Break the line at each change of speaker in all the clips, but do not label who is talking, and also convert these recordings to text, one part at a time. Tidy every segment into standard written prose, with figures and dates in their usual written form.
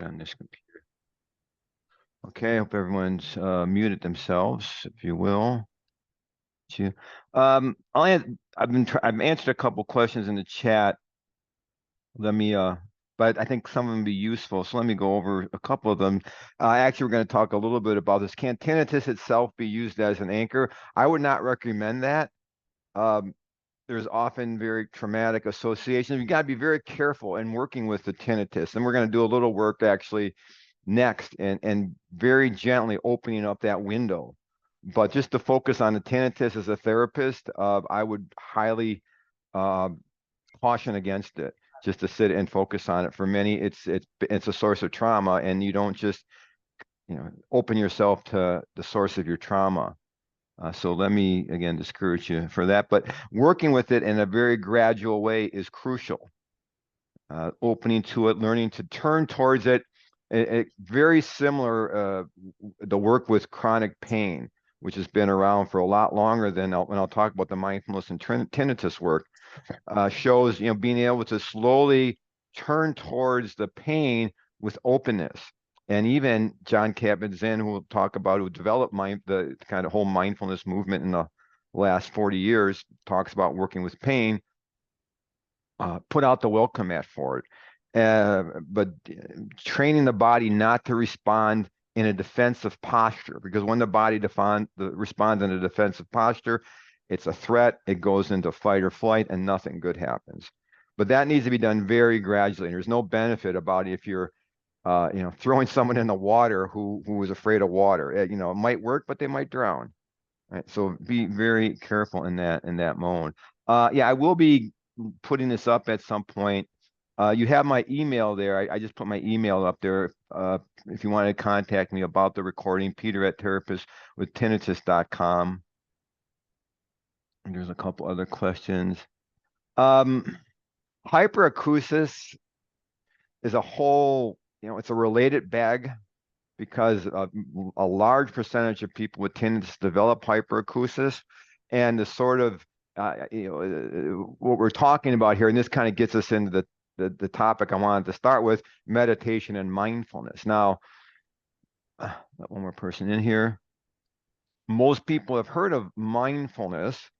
start on this computer. Okay, I hope everyone's muted themselves, if you will. I've answered a couple questions in the chat. Let me but I think some of them be useful. So let me go over a couple of them. Actually, we're going to talk a little bit about this. Can tinnitus itself be used as an anchor? I would not recommend that. There's often very traumatic associations. You got to be very careful in working with the tinnitus. And we're going to do a little work actually next and very gently opening up that window. But just to focus on the tinnitus as a therapist, I would highly caution against it. Just to sit and focus on it. For many, it's a source of trauma, and you don't just open yourself to the source of your trauma. So let me again discourage you for that. But working with it in a very gradual way is crucial. Opening to it, learning to turn towards it. Very similar the work with chronic pain, which has been around for a lot longer than when I'll talk about the mindfulness and tinnitus work. Shows being able to slowly turn towards the pain with openness. And even John Kabat-Zinn, who we'll talk about, who developed the kind of whole mindfulness movement in the last 40 years, talks about working with pain, put out the welcome mat for it. But training the body not to respond in a defensive posture, because when the body responds in a defensive posture, it's a threat, it goes into fight or flight, and nothing good happens. But that needs to be done very gradually. And there's no benefit about it if you're throwing someone in the water who was afraid of water. It might work, but they might drown. Right? So be very careful in that mode. Yeah, I will be putting this up at some point. You have my email there. I just put my email up there. If you want to contact me about the recording, peter@therapistwithtinnitus.com. And there's a couple other questions. Hyperacusis is a whole, it's a related bag, because a large percentage of people with tinnitus develop hyperacusis. And the sort of, what we're talking about here, and this kind of gets us into the topic I wanted to start with, meditation and mindfulness. Now, let one more person in here. Most people have heard of mindfulness,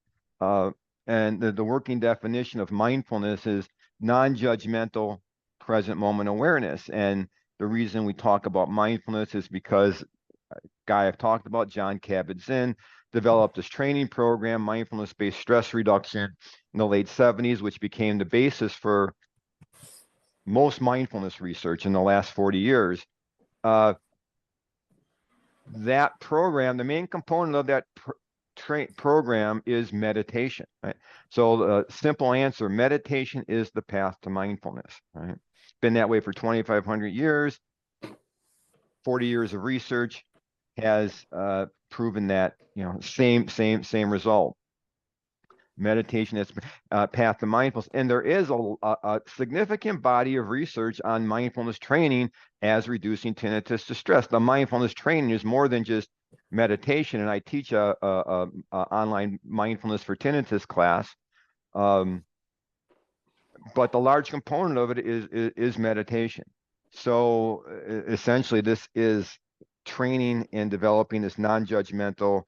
and the working definition of mindfulness is non-judgmental present moment awareness. And the reason we talk about mindfulness is because a guy I've talked about, John Kabat-Zinn, developed this training program, mindfulness-based stress reduction, in the late 70s, which became the basis for most mindfulness research in the last 40 years. That program, the main component of that program is meditation. Right? So the simple answer, meditation is the path to mindfulness. Right? It's been that way for 2,500 years. 40 years of research has proven that same result. Meditation is path to mindfulness, and there is a significant body of research on mindfulness training as reducing tinnitus distress. The mindfulness training is more than just meditation, and I teach a online mindfulness for tinnitus class, but the large component of it is meditation. So essentially, this is training and developing this non-judgmental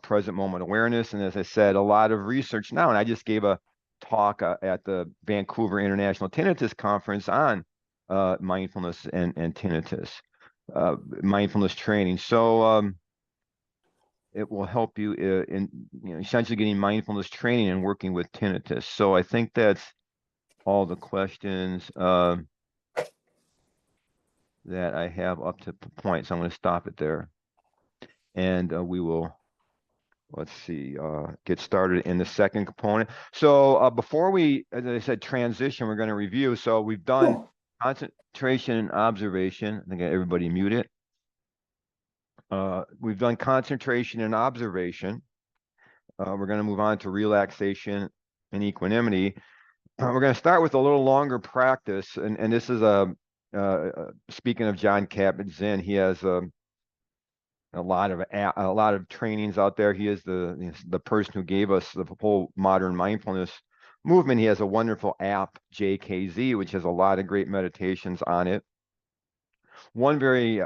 present moment awareness. And as I said, a lot of research now, and I just gave a talk at the Vancouver International Tinnitus Conference on mindfulness and tinnitus, mindfulness training. So it will help you in essentially getting mindfulness training and working with tinnitus. So I think that's all the questions that I have up to the point. So I'm going to stop it there. And we will, let's see, get started in the second component. So before we, as I said, transition, we're going to review. So we've done concentration and observation. I think everybody muted. We've done concentration and observation. We're going to move on to relaxation and equanimity. We're going to start with a little longer practice. And this is speaking of John Kabat-Zinn, he has a lot of trainings out there. He is the person who gave us the whole modern mindfulness movement. He has a wonderful app, JKZ, which has a lot of great meditations on it. One very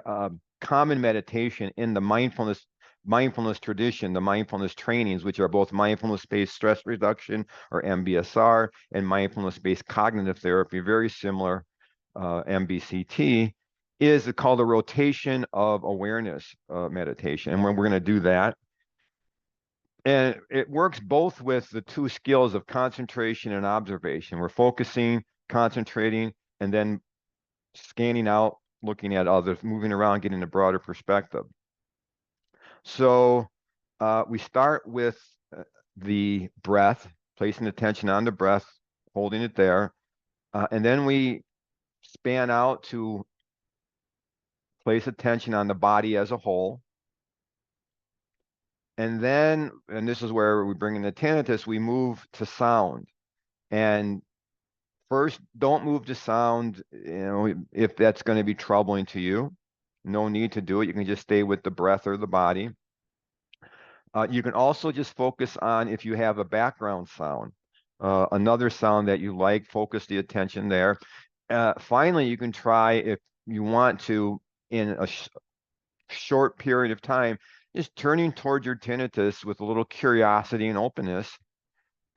common meditation in the mindfulness tradition, the mindfulness trainings, which are both mindfulness-based stress reduction or MBSR and mindfulness-based cognitive therapy, very similar, MBCT, is called a rotation of awareness meditation. And we're going to do that. And it works both with the two skills of concentration and observation. We're focusing, concentrating, and then scanning out, looking at others, moving around, getting a broader perspective. So we start with the breath, placing attention on the breath, holding it there. And then we span out to place attention on the body as a whole. And then, and this is where we bring in the tinnitus, we move to sound. And first, don't move to sound, if that's going to be troubling to you. No need to do it. You can just stay with the breath or the body. You can also just focus on if you have a background sound, another sound that you like, focus the attention there. Finally, you can try, if you want to, in a short period of time, just turning towards your tinnitus with a little curiosity and openness,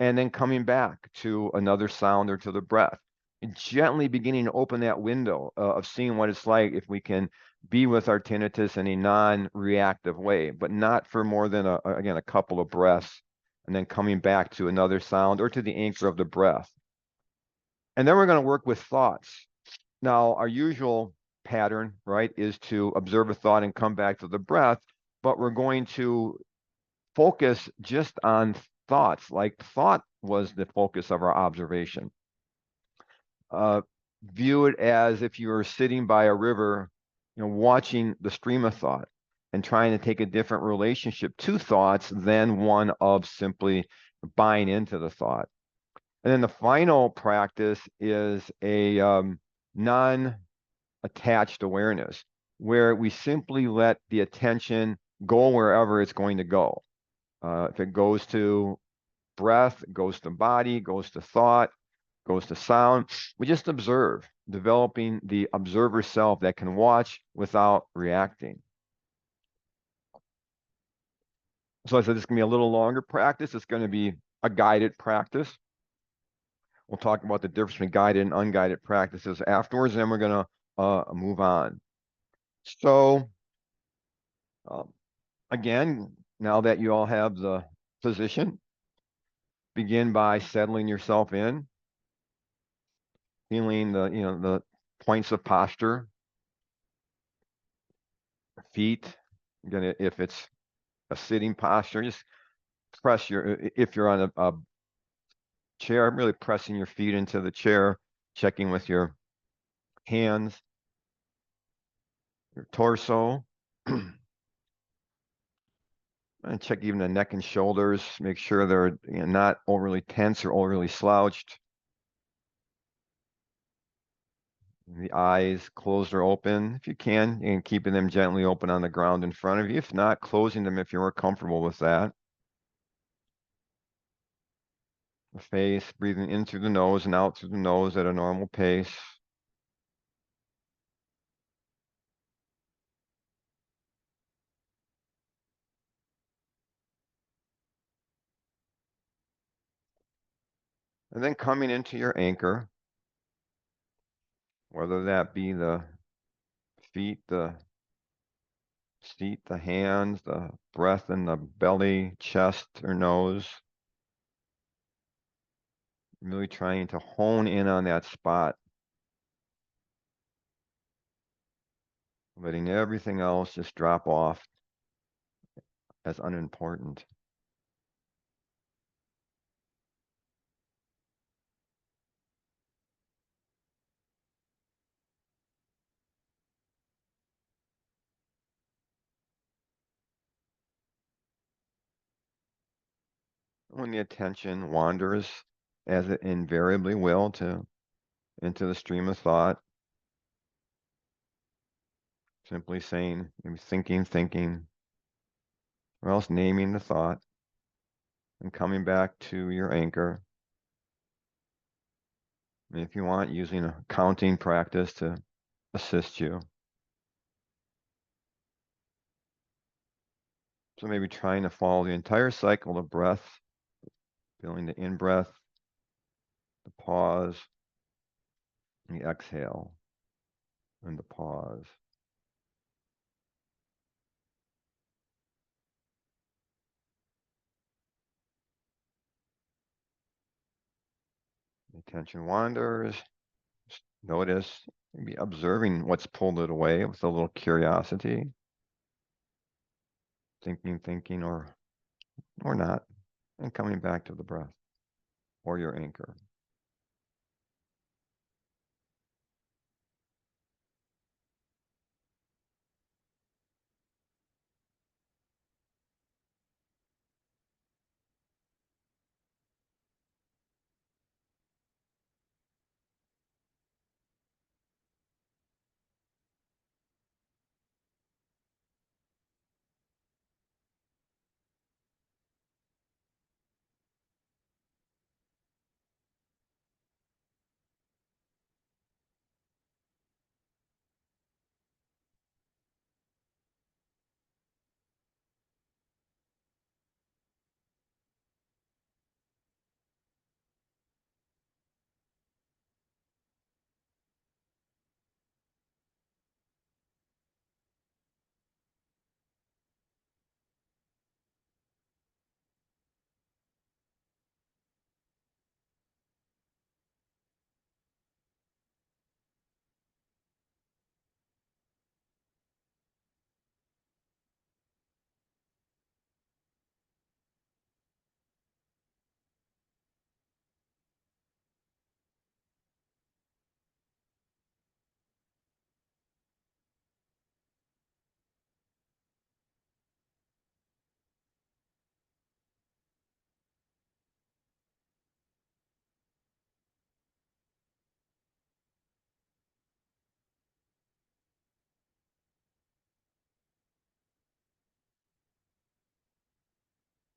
and then coming back to another sound or to the breath. And gently beginning to open that window of seeing what it's like if we can be with our tinnitus in a non-reactive way, but not for more than, again, a couple of breaths, and then coming back to another sound or to the anchor of the breath. And then we're going to work with thoughts. Now, our usual pattern, right, is to observe a thought and come back to the breath, but we're going to focus just on thoughts, like thought was the focus of our observation. View it as if you were sitting by a river, watching the stream of thought and trying to take a different relationship to thoughts than one of simply buying into the thought. And then the final practice is a non-attached awareness, where we simply let the attention go wherever it's going to go. If it goes to breath, goes to body, goes to thought, goes to sound, we just observe, developing the observer self that can watch without reacting. So I said this is going to be a little longer practice. It's going to be a guided practice. We'll talk about the difference between guided and unguided practices afterwards, and then we're going to move on. So again, now that you all have the position, begin by settling yourself in, feeling the points of posture, feet. Again, if it's a sitting posture, just press if you're on a chair, really pressing your feet into the chair, checking with your hands, your torso, and check even the neck and shoulders. Make sure they're not overly tense or overly slouched. The eyes closed or open, if you can, and keeping them gently open on the ground in front of you. If not, closing them if you're comfortable with that. The face, breathing in through the nose and out through the nose at a normal pace. And then coming into your anchor, whether that be the feet, the seat, the hands, the breath in the belly, chest, or nose. Really trying to hone in on that spot. Letting everything else just drop off as unimportant. When the attention wanders, as it invariably will, into the stream of thought, simply saying, maybe thinking, or else naming the thought, and coming back to your anchor. And if you want, using a counting practice to assist you. So maybe trying to follow the entire cycle of breath, feeling the in-breath, the pause, the exhale, and the pause. The attention wanders. Just notice, maybe observing what's pulled it away with a little curiosity, thinking, or not, and coming back to the breath or your anchor.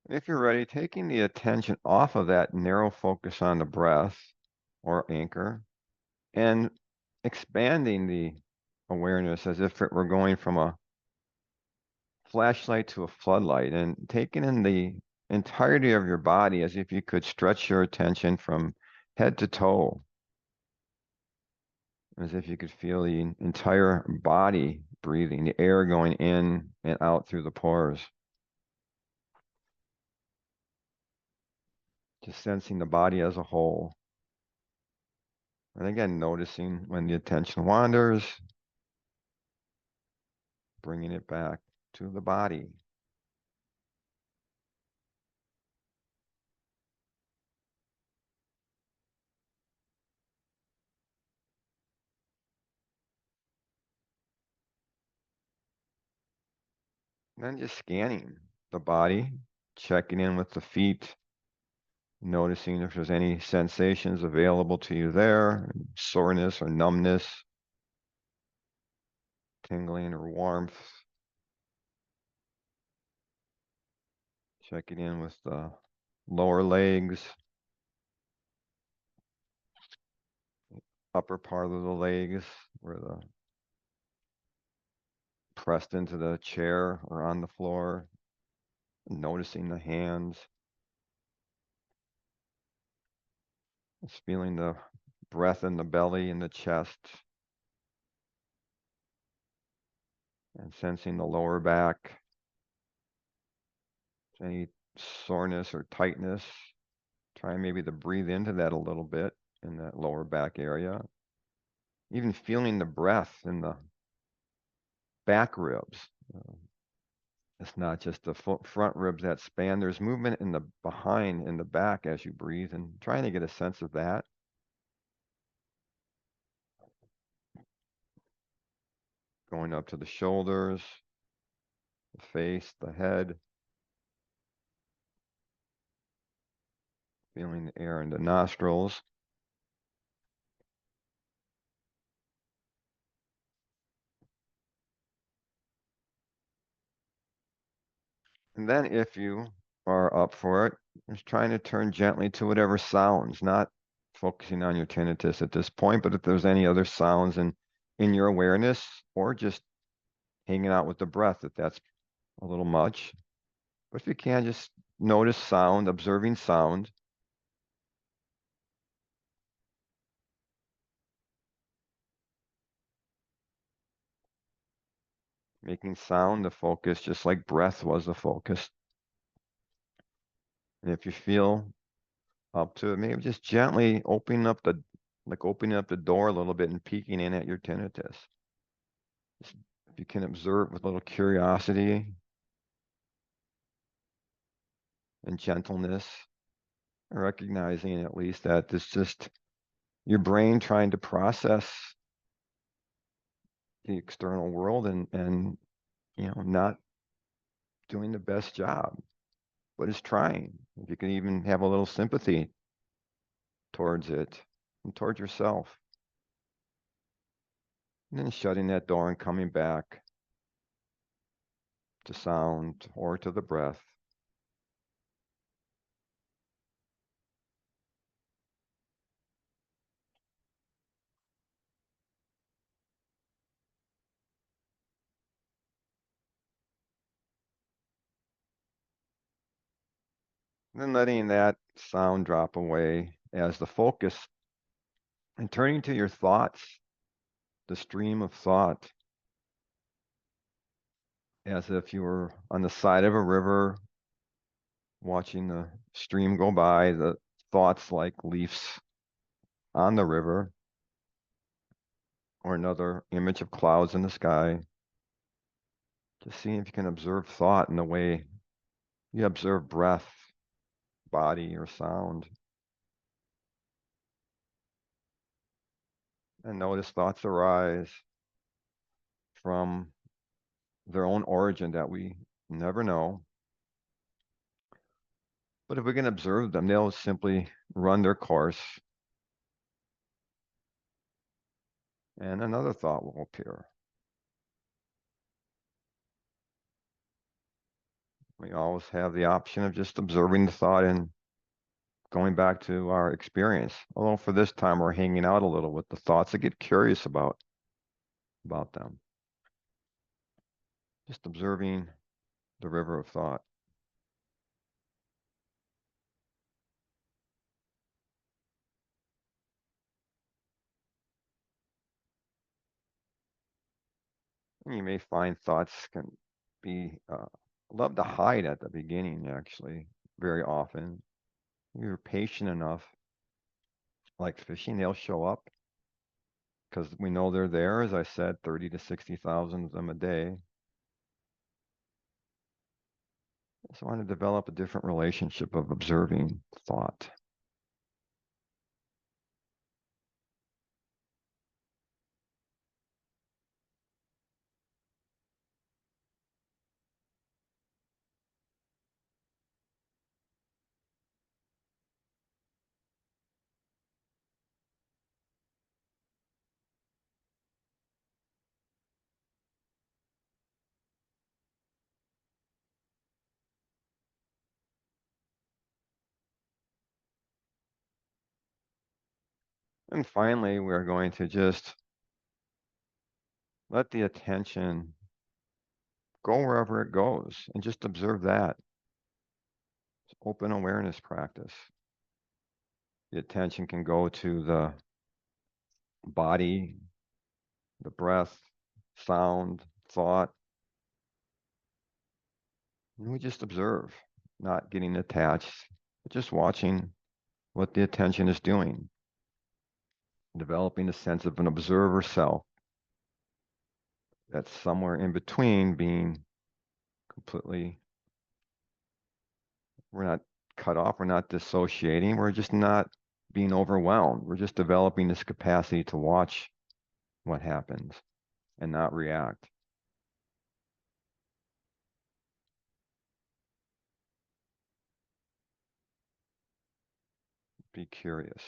If you're ready, taking the attention off of that narrow focus on the breath or anchor and expanding the awareness as if it were going from a flashlight to a floodlight and taking in the entirety of your body as if you could stretch your attention from head to toe, as if you could feel the entire body breathing, the air going in and out through the pores. Just sensing the body as a whole. And again, noticing when the attention wanders, bringing it back to the body. And then just scanning the body, checking in with the feet, noticing if there's any sensations available to you there, soreness or numbness, tingling or warmth. Checking in with the lower legs, upper part of the legs, where the pressed into the chair or on the floor, noticing the hands, just feeling the breath in the belly and the chest, and sensing the lower back, any soreness or tightness. Try maybe to breathe into that a little bit in that lower back area. Even feeling the breath in the back ribs. It's not just the front ribs that span. There's movement in the behind, in the back as you breathe, and trying to get a sense of that. Going up to the shoulders, the face, the head. Feeling the air in the nostrils. And then if you are up for it, just trying to turn gently to whatever sounds, not focusing on your tinnitus at this point, but if there's any other sounds in your awareness, or just hanging out with the breath, if that's a little much, But if you can, just notice sound, observing sound. Making sound the focus, just like breath was the focus. And if you feel up to it, maybe just gently opening up the door a little bit and peeking in at your tinnitus. Just, if you can observe with a little curiosity and gentleness, recognizing at least that it's just your brain trying to process the external world and not doing the best job, but it's trying. If you can even have a little sympathy towards it and towards yourself, and then shutting that door and coming back to sound or to the breath. And then letting that sound drop away as the focus and turning to your thoughts, the stream of thought, as if you were on the side of a river watching the stream go by, the thoughts like leaves on the river, or another image of clouds in the sky. Just seeing if you can observe thought in the way you observe breath, body, or sound. And notice thoughts arise from their own origin that we never know. But if we can observe them, they'll simply run their course and another thought will appear. We always have the option of just observing the thought and going back to our experience. Although for this time we're hanging out a little with the thoughts to get curious about them. Just observing the river of thought. And you may find thoughts can be love to hide at the beginning, actually, very often. If you're patient enough, like fishing, they'll show up because we know they're there. As I said, 30 to 60,000 of them a day. So I want to develop a different relationship of observing thought. And finally, we're going to just let the attention go wherever it goes and just observe that. It's open awareness practice. The attention can go to the body, the breath, sound, thought. And we just observe, not getting attached, but just watching what the attention is doing, developing a sense of an observer self that's somewhere in between being completely, we're not cut off, we're not dissociating, we're just not being overwhelmed. We're just developing this capacity to watch what happens and not react. Be curious.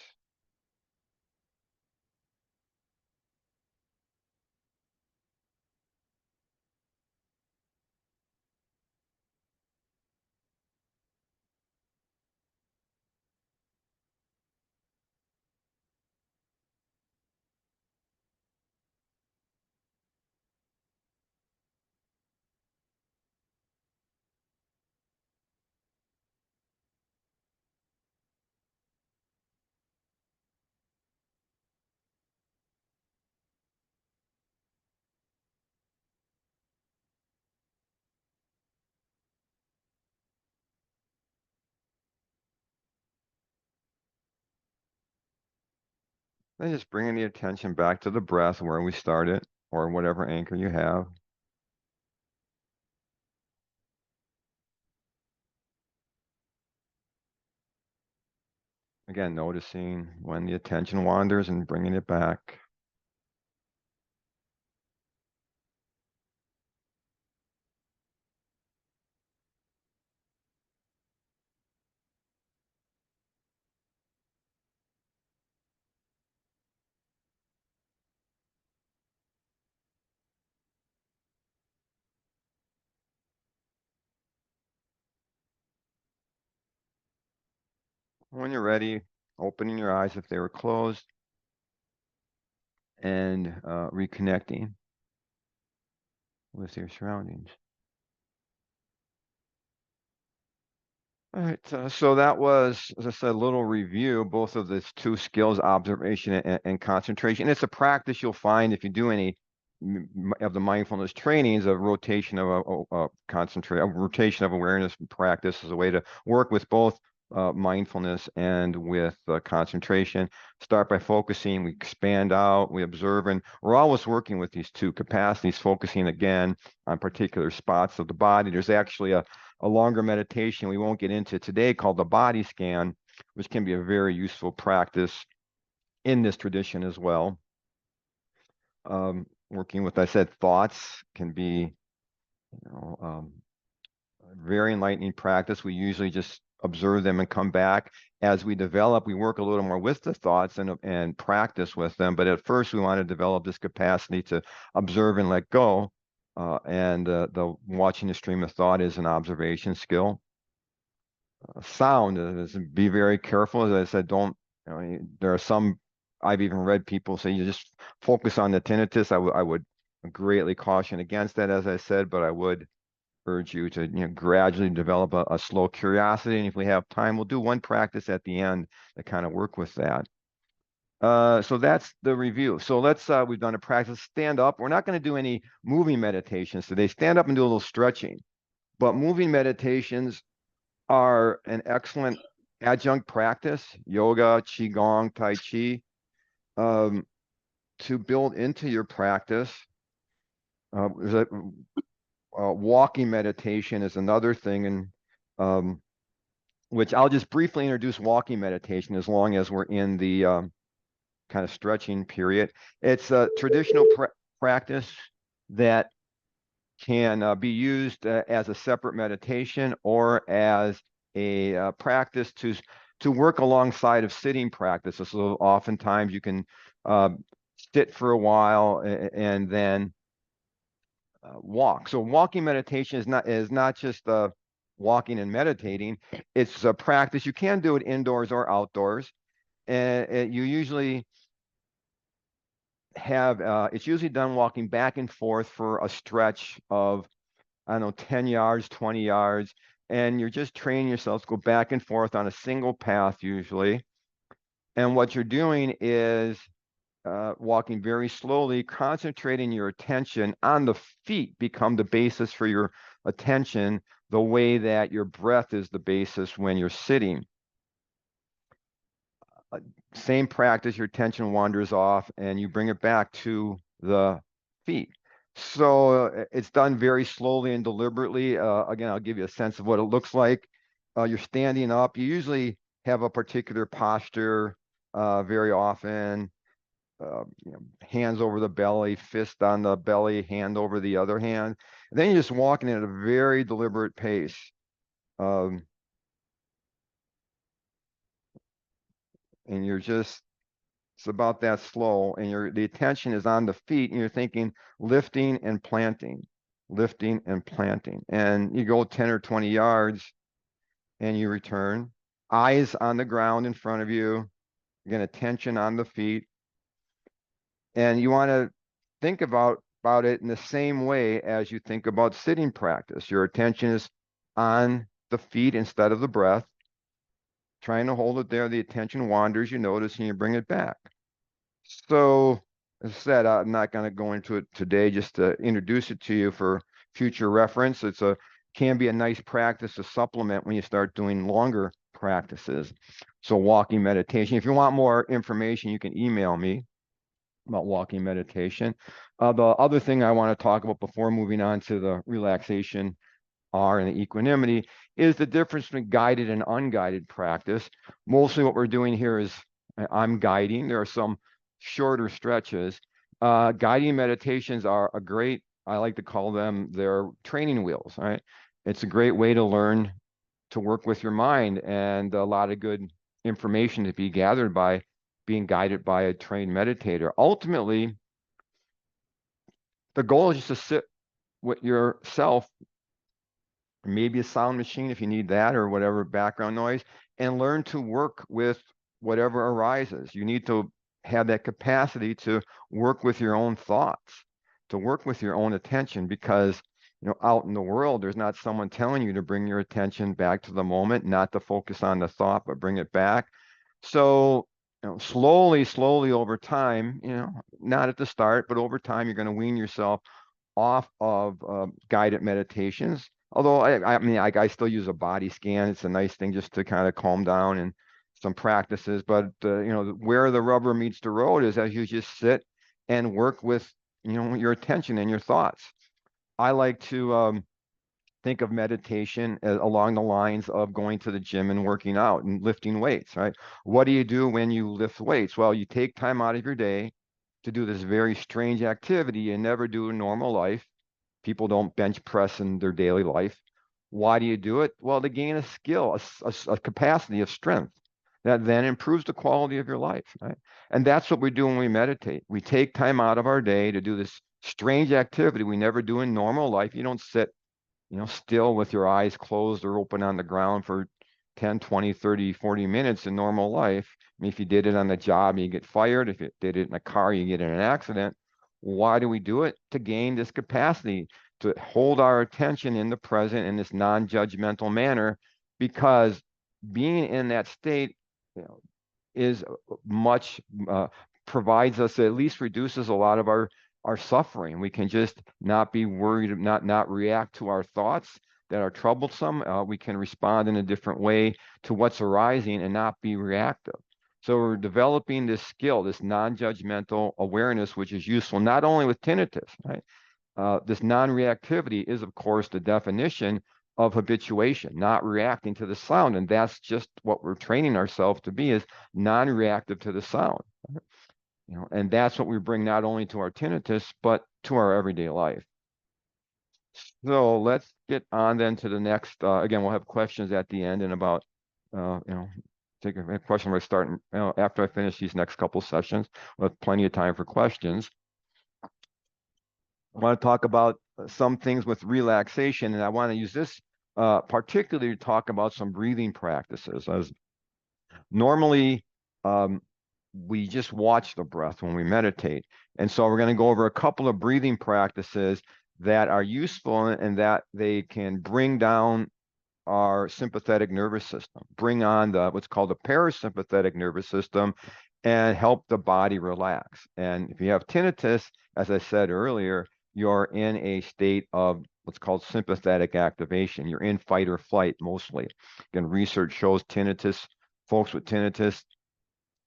Then just bringing the attention back to the breath where we started, or whatever anchor you have. Again, noticing when the attention wanders and bringing it back. When you're ready, opening your eyes if they were closed and reconnecting with your surroundings. All right, so that was, as I said, a little review, both of these two skills, observation and concentration. It's a practice you'll find if you do any of the mindfulness trainings, a rotation of a rotation of awareness practice is a way to work with both mindfulness and with concentration. Start by focusing, we expand out, we observe, and we're always working with these two capacities, focusing again on particular spots of the body. There's actually a longer meditation we won't get into today called the body scan, which can be a very useful practice in this tradition as well. Working with, I said, thoughts can be, very enlightening practice. We usually just observe them and come back. As we develop, we work a little more with the thoughts and practice with them. But at first, we want to develop this capacity to observe and let go. And the watching the stream of thought is an observation skill. Sound is be very careful. As I said, don't, there are some, I've even read people say you just focus on the tinnitus. I would greatly caution against that, as I said, but I would urge you to gradually develop a slow curiosity. And if we have time, we'll do one practice at the end to kind of work with that. So that's the review. So let's, we've done a practice, stand up. We're not going to do any moving meditations today. Stand up and do a little stretching. But moving meditations are an excellent adjunct practice, yoga, qigong, tai chi, to build into your practice. Walking meditation is another thing, and which I'll just briefly introduce walking meditation as long as we're in the kind of stretching period. It's a traditional practice that can be used as a separate meditation or as a practice to work alongside of sitting practices. So oftentimes you can sit for a while and then walk. So walking meditation is not just walking and meditating. It's a practice. You can do it indoors or outdoors, and you usually have it's usually done walking back and forth for a stretch of, I don't know, 10 yards, 20 yards, and you're just training yourself to go back and forth on a single path usually. And what you're doing is walking very slowly, concentrating your attention on the feet, become the basis for your attention, the way that your breath is the basis when you're sitting. Same practice, your attention wanders off and you bring it back to the feet. So it's done very slowly and deliberately. Again, I'll give you a sense of what it looks like. You're standing up. You usually have a particular posture very often. Hands over the belly, fist on the belly, hand over the other hand. And then you're just walking at a very deliberate pace. And you're just, it's about that slow, and the attention is on the feet, and you're thinking lifting and planting, lifting and planting. And you go 10 or 20 yards and you return. Eyes on the ground in front of you. Again, attention on the feet. And you want to think about it in the same way as you think about sitting practice. Your attention is on the feet instead of the breath. Trying to hold it there, the attention wanders, you notice, and you bring it back. So, as I said, I'm not going to go into it today, just to introduce it to you for future reference. Can be a nice practice to supplement when you start doing longer practices. So walking meditation. If you want more information, you can email me about walking meditation. The other thing I want to talk about before moving on to the relaxation R and the equanimity is the difference between guided and unguided practice. Mostly what we're doing here is I'm guiding. There are some shorter stretches. Guiding meditations are a great, I like to call them, they're training wheels, right? It's a great way to learn to work with your mind, and a lot of good information to be gathered by being guided by a trained meditator. Ultimately, the goal is just to sit with yourself, maybe a sound machine if you need that, or whatever background noise, and learn to work with whatever arises. You need to have that capacity to work with your own thoughts, to work with your own attention, because out in the world, there's not someone telling you to bring your attention back to the moment, not to focus on the thought, but bring it back. So, slowly over time, not at the start, but over time, you're going to wean yourself off of guided meditations. Although I mean, I still use a body scan. It's a nice thing just to kind of calm down and some practices. But where the rubber meets the road is as you just sit and work with your attention and your thoughts. I like to think of meditation along the lines of going to the gym and working out and lifting weights, right? What do you do when you lift weights? Well, you take time out of your day to do this very strange activity you never do in normal life. People don't bench press in their daily life. Why do you do it? Well, to gain a skill, a capacity of strength that then improves the quality of your life, right? And that's what we do when we meditate. We take time out of our day to do this strange activity we never do in normal life. You don't sit still with your eyes closed or open on the ground for 10, 20, 30, 40 minutes in normal life. I mean, if you did it on the job, you get fired. If you did it in a car, you get in an accident. Why do we do it? To gain this capacity to hold our attention in the present in this non-judgmental manner, because being in that state is much provides us, at least reduces a lot of our suffering. We can just not be worried, not react to our thoughts that are troublesome. We can respond in a different way to what's arising and not be reactive. So we're developing this skill, this non-judgmental awareness, which is useful not only with tinnitus, right? This non-reactivity is, of course, the definition of habituation, not reacting to the sound. And that's just what we're training ourselves to be, is non-reactive to the sound. And that's what we bring not only to our tinnitus, but to our everyday life. So let's get on then to the next, again, we'll have questions at the end, and about, take a question by starting, after I finish these next couple sessions. We'll have plenty of time for questions. I want to talk about some things with relaxation, and I want to use this particularly to talk about some breathing practices. As normally, we just watch the breath when we meditate. And so we're going to go over a couple of breathing practices that are useful and that they can bring down our sympathetic nervous system, bring on what's called the parasympathetic nervous system, and help the body relax. And if you have tinnitus, as I said earlier, you're in a state of what's called sympathetic activation. You're in fight or flight mostly. Again, research shows folks with tinnitus,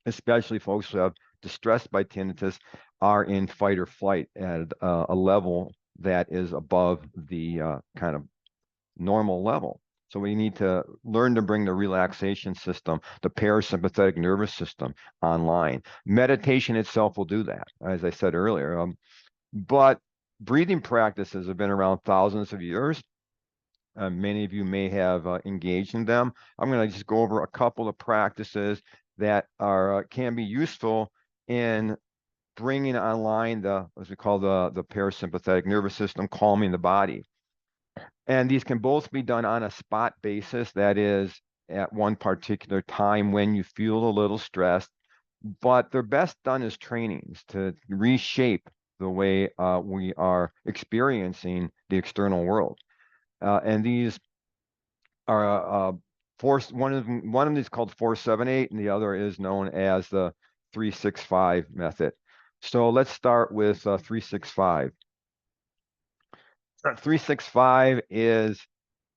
especially folks who have distressed by tinnitus, are in fight or flight at a level that is above the kind of normal level. So we need to learn to bring the relaxation system, the parasympathetic nervous system, online. Meditation itself will do that, as I said earlier. But breathing practices have been around thousands of years. Many of you may have engaged in them. I'm going to just go over a couple of practices that can be useful in bringing online as we call the parasympathetic nervous system, calming the body. And these can both be done on a spot basis, that is, at one particular time when you feel a little stressed, but they're best done as trainings to reshape the way we are experiencing the external world. And these are one of them is called 478, and the other is known as the 365 method. So let's start with 365. 365 is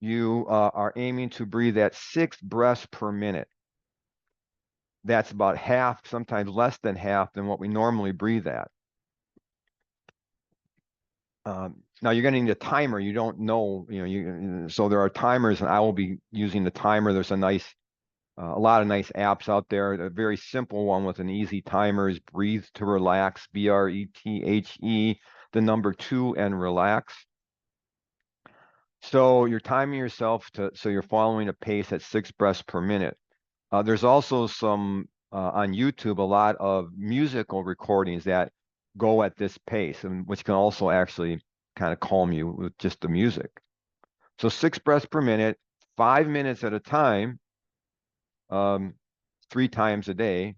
you are aiming to breathe at 6 breaths per minute. That's about half, sometimes less than half than what we normally breathe at. Now you're going to need a timer. You don't know, so there are timers, and I will be using the timer. There's a lot of nice apps out there. A very simple one with an easy timer is Breathe to Relax, BRETHE, the number 2, and relax. So you're timing yourself so you're following a pace at 6 breaths per minute. There's also some on YouTube, a lot of musical recordings that go at this pace, and which can also actually kind of calm you with just the music. So 6 breaths per minute, 5 minutes at a time, um, 3 times a day,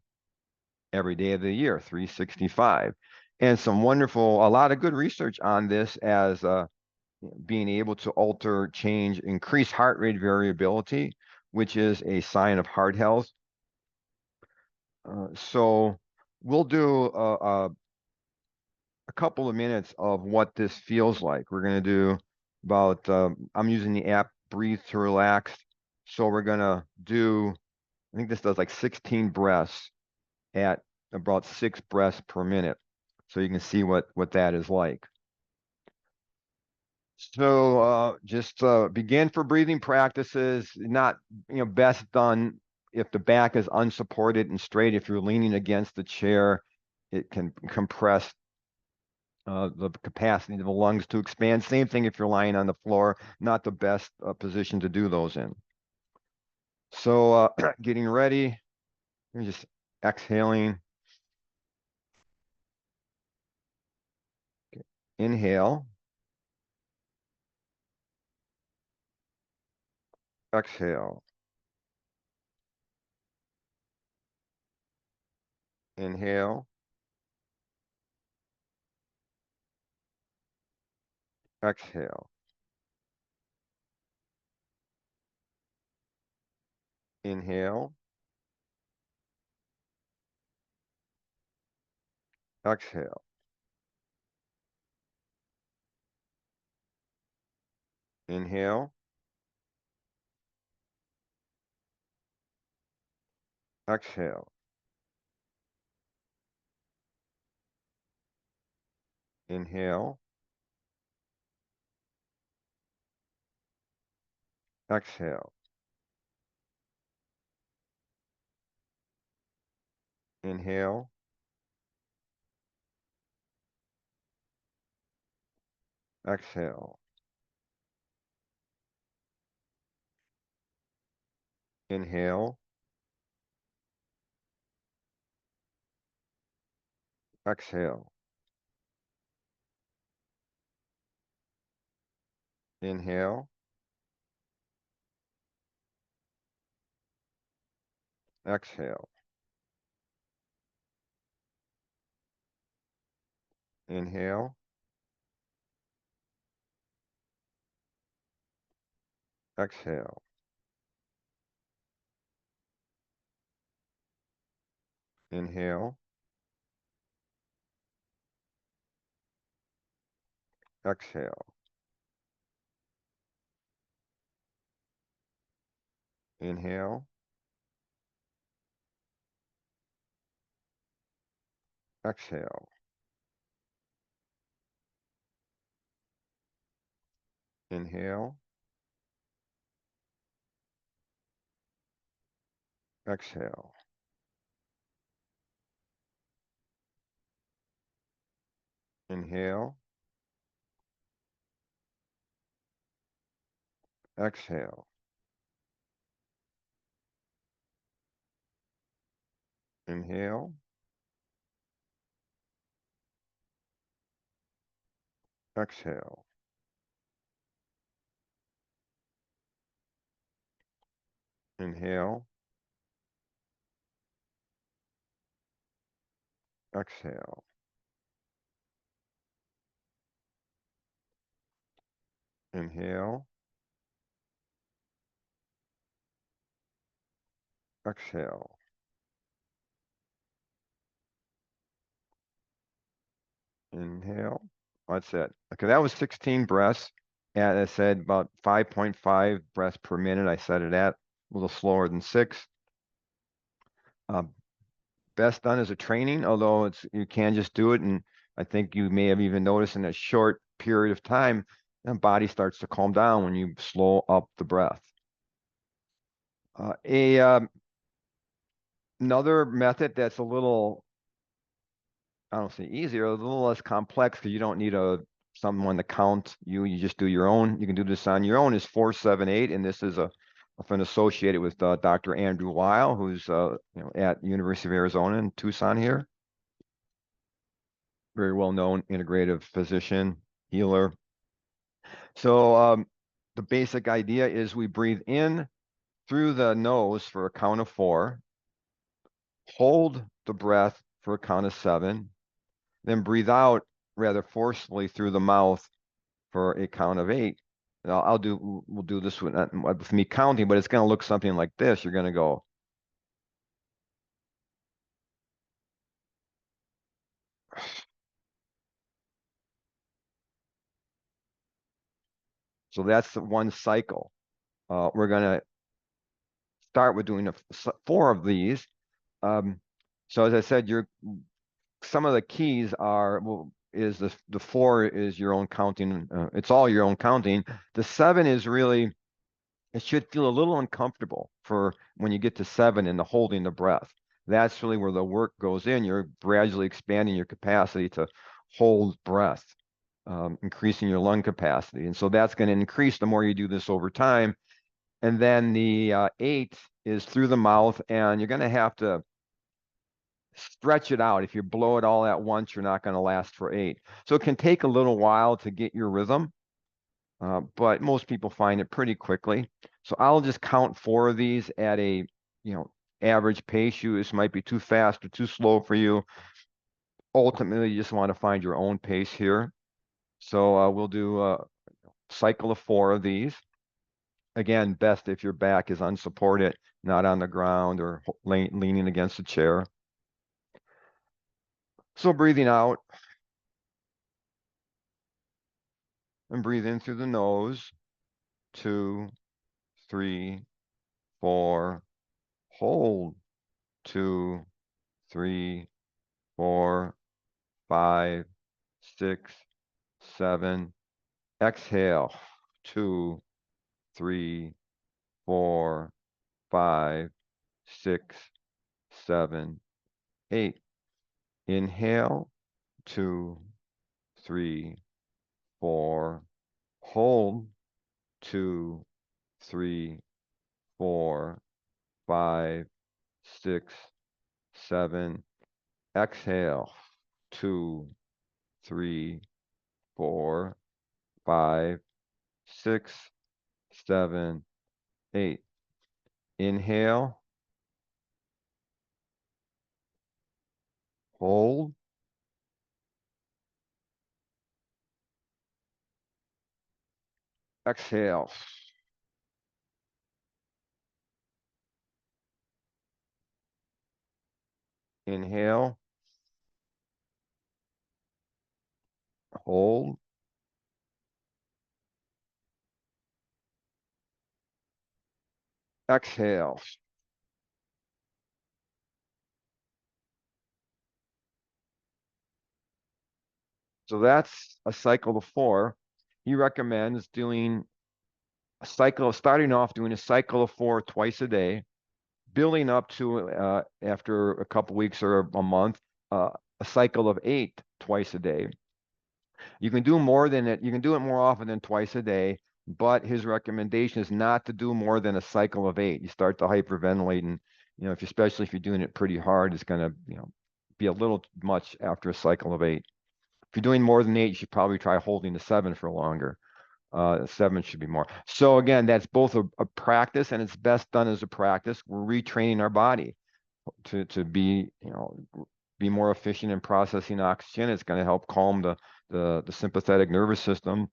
every day of the year, 365. And a lot of good research on this as being able to alter, change, increase heart rate variability, which is a sign of heart health. So we'll do a couple of minutes of what this feels like. We're going to do about, I'm using the app Breathe to Relax. So we're going to do, I think this does like 16 breaths at about 6 breaths per minute. So you can see what that is like. So just begin for breathing practices, not, best done if the back is unsupported and straight. If you're leaning against the chair, it can compress the capacity of the lungs to expand. Same thing if you're lying on the floor, not the best position to do those in. So getting ready, you're just exhaling. Inhale, exhale, inhale, exhale, inhale, exhale, inhale, exhale, inhale, exhale, inhale, exhale, inhale, exhale, inhale, exhale, inhale, exhale, inhale, exhale, inhale, exhale, inhale, exhale, inhale, exhale, inhale, exhale, inhale, exhale, inhale, exhale, inhale. That's it. Okay, that was 16 breaths. I said about 5.5 breaths per minute. I set it at a little slower than 6. Best done as a training, although you can just do it. And I think you may have even noticed in a short period of time, the body starts to calm down when you slow up the breath. Another method that's a little, I don't say easier, a little less complex because you don't need someone to count you. You just do your own. You can do this on your own. Is 4-7-8, and this is often associated with Dr. Andrew Weil, who's at University of Arizona in Tucson here. Very well-known integrative physician, healer. So the basic idea is we breathe in through the nose for a count of 4, hold the breath for a count of 7, then breathe out rather forcefully through the mouth for a count of 8. Now we'll do this with me counting, but it's going to look something like this. You're going to go. So that's one cycle. We're going to start with doing 4 of these. So as I said, some of the keys are, is the 4 is your own counting. It's all your own counting. The 7 is really, it should feel a little uncomfortable for when you get to 7 and the holding the breath. That's really where the work goes in. You're gradually expanding your capacity to hold breath, increasing your lung capacity. And so that's going to increase the more you do this over time. And then the 8 is through the mouth, and you're going to have to stretch it out. If you blow it all at once, you're not going to last for 8. So it can take a little while to get your rhythm, but most people find it pretty quickly. So I'll just count 4 of these at a average pace. This might be too fast or too slow for you. Ultimately, you just want to find your own pace here. So we'll do a cycle of 4 of these. Again, best if your back is unsupported, not on the ground or leaning against a chair. So breathing out and breathe in through the nose. 2, 3, 4. Hold. 2, 3, 4, 5, 6, 7. Exhale. 2, 3, 4, 5, 6, 7, 8. Inhale. 2, 3, 4. Hold. 2, 3, 4, 5, 6, 7. Exhale. 2, 3, 4, 5, 6, 7, 8. Inhale. Hold. Exhale. Inhale. Hold. Exhale. So that's a cycle of 4. He recommends doing starting off doing a cycle of 4 twice a day, building up to, after a couple weeks or a month, a cycle of 8 twice a day. You can do more than it. You can do it more often than twice a day, but his recommendation is not to do more than a cycle of 8. You start to hyperventilate, and especially if you're doing it pretty hard, it's going to be a little much after a cycle of 8. If you're doing more than 8, you should probably try holding the 7 for longer. 7 should be more. So again, that's both a practice, and it's best done as a practice. We're retraining our body to be be more efficient in processing oxygen. It's going to help calm the sympathetic nervous system.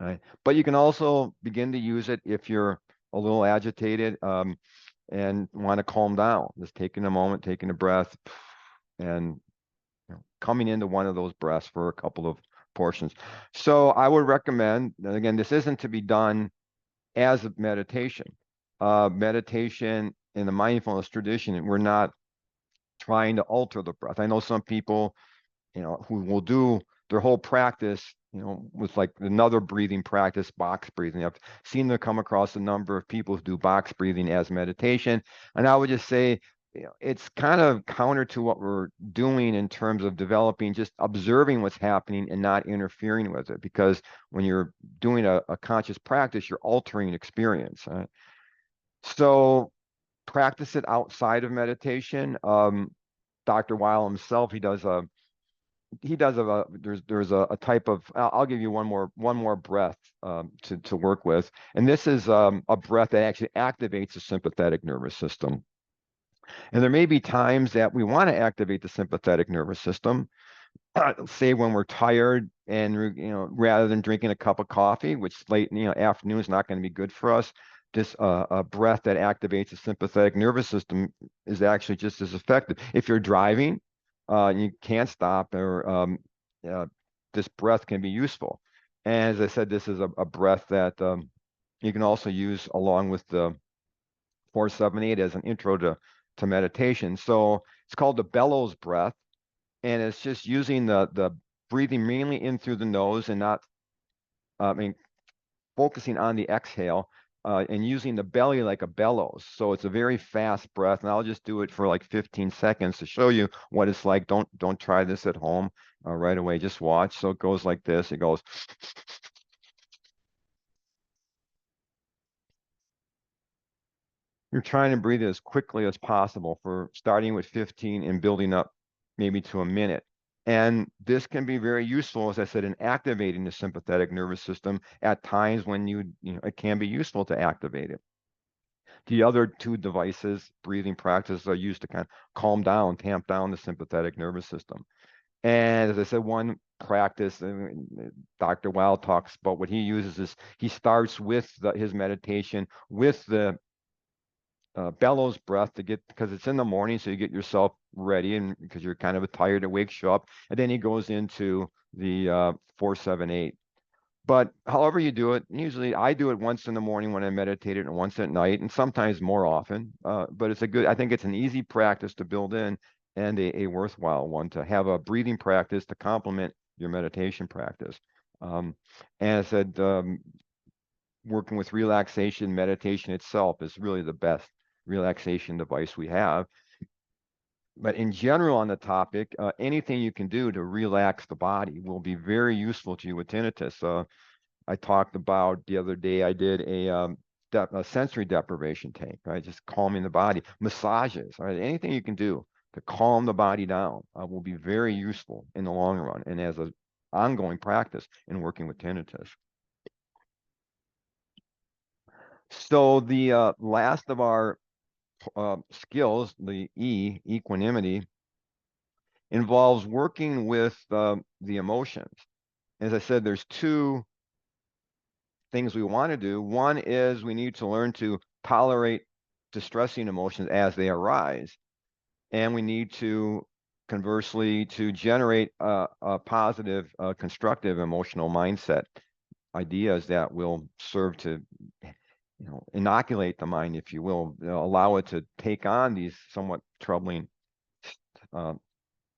Right? But you can also begin to use it if you're a little agitated and want to calm down. Just taking a moment, taking a breath, and coming into one of those breaths for a couple of portions. So I would recommend, and again, this isn't to be done as a meditation. Meditation in the mindfulness tradition, we're not trying to alter the breath. I know some people, who will do their whole practice, with like another breathing practice, box breathing. I've seen them come across a number of people who do box breathing as meditation. And I would just say, it's kind of counter to what we're doing in terms of developing, just observing what's happening and not interfering with it. Because when you're doing a conscious practice, you're altering experience. Right? So practice it outside of meditation. Dr. Weil himself, there's a type of, I'll give you one more breath to work with, and this is a breath that actually activates the sympathetic nervous system. And there may be times that we want to activate the sympathetic nervous system, say when we're tired, and rather than drinking a cup of coffee, which late afternoon is not going to be good for us. This a breath that activates the sympathetic nervous system is actually just as effective. If you're driving, you can't stop, or this breath can be useful. And as I said, this is a breath that you can also use along with the 478 as an intro to meditation. So it's called the bellows breath, and it's just using the breathing mainly in through the nose and not, I mean, focusing on the exhale, and using the belly like a bellows. So it's a very fast breath, and I'll just do it for like 15 seconds to show you what it's like. Don't try this at home right away. Just watch. So it goes like this. It goes. You're trying to breathe as quickly as possible, for starting with 15 and building up maybe to a minute. And this can be very useful, as I said, in activating the sympathetic nervous system at times when it can be useful to activate it. The other two devices, breathing practices, are used to kind of calm down, tamp down the sympathetic nervous system. And as I said, one practice, Dr. Weil talks about what he uses is he starts with his meditation with the bellows breath because it's in the morning, so you get yourself ready, and because you're kind of tired, it wakes you up. And then he goes into the 478. But however you do it, usually I do it once in the morning when I meditate, and once at night, and sometimes more often. But I think it's an easy practice to build in, and a worthwhile one to have a breathing practice to complement your meditation practice. And I said, working with relaxation, meditation itself is really the best relaxation device we have. But in general on the topic, anything you can do to relax the body will be very useful to you with tinnitus. I talked about the other day, I did a sensory deprivation tank, right? Just calming the body, massages, right? Anything you can do to calm the body down will be very useful in the long run and as an ongoing practice in working with tinnitus. So the last of our skills, the equanimity, involves working with the emotions. As I said, there's two things we want to do. One is we need to learn to tolerate distressing emotions as they arise. And we need to, conversely, to generate a positive, constructive emotional mindset, ideas that will serve to inoculate the mind, if you will, allow it to take on these somewhat troubling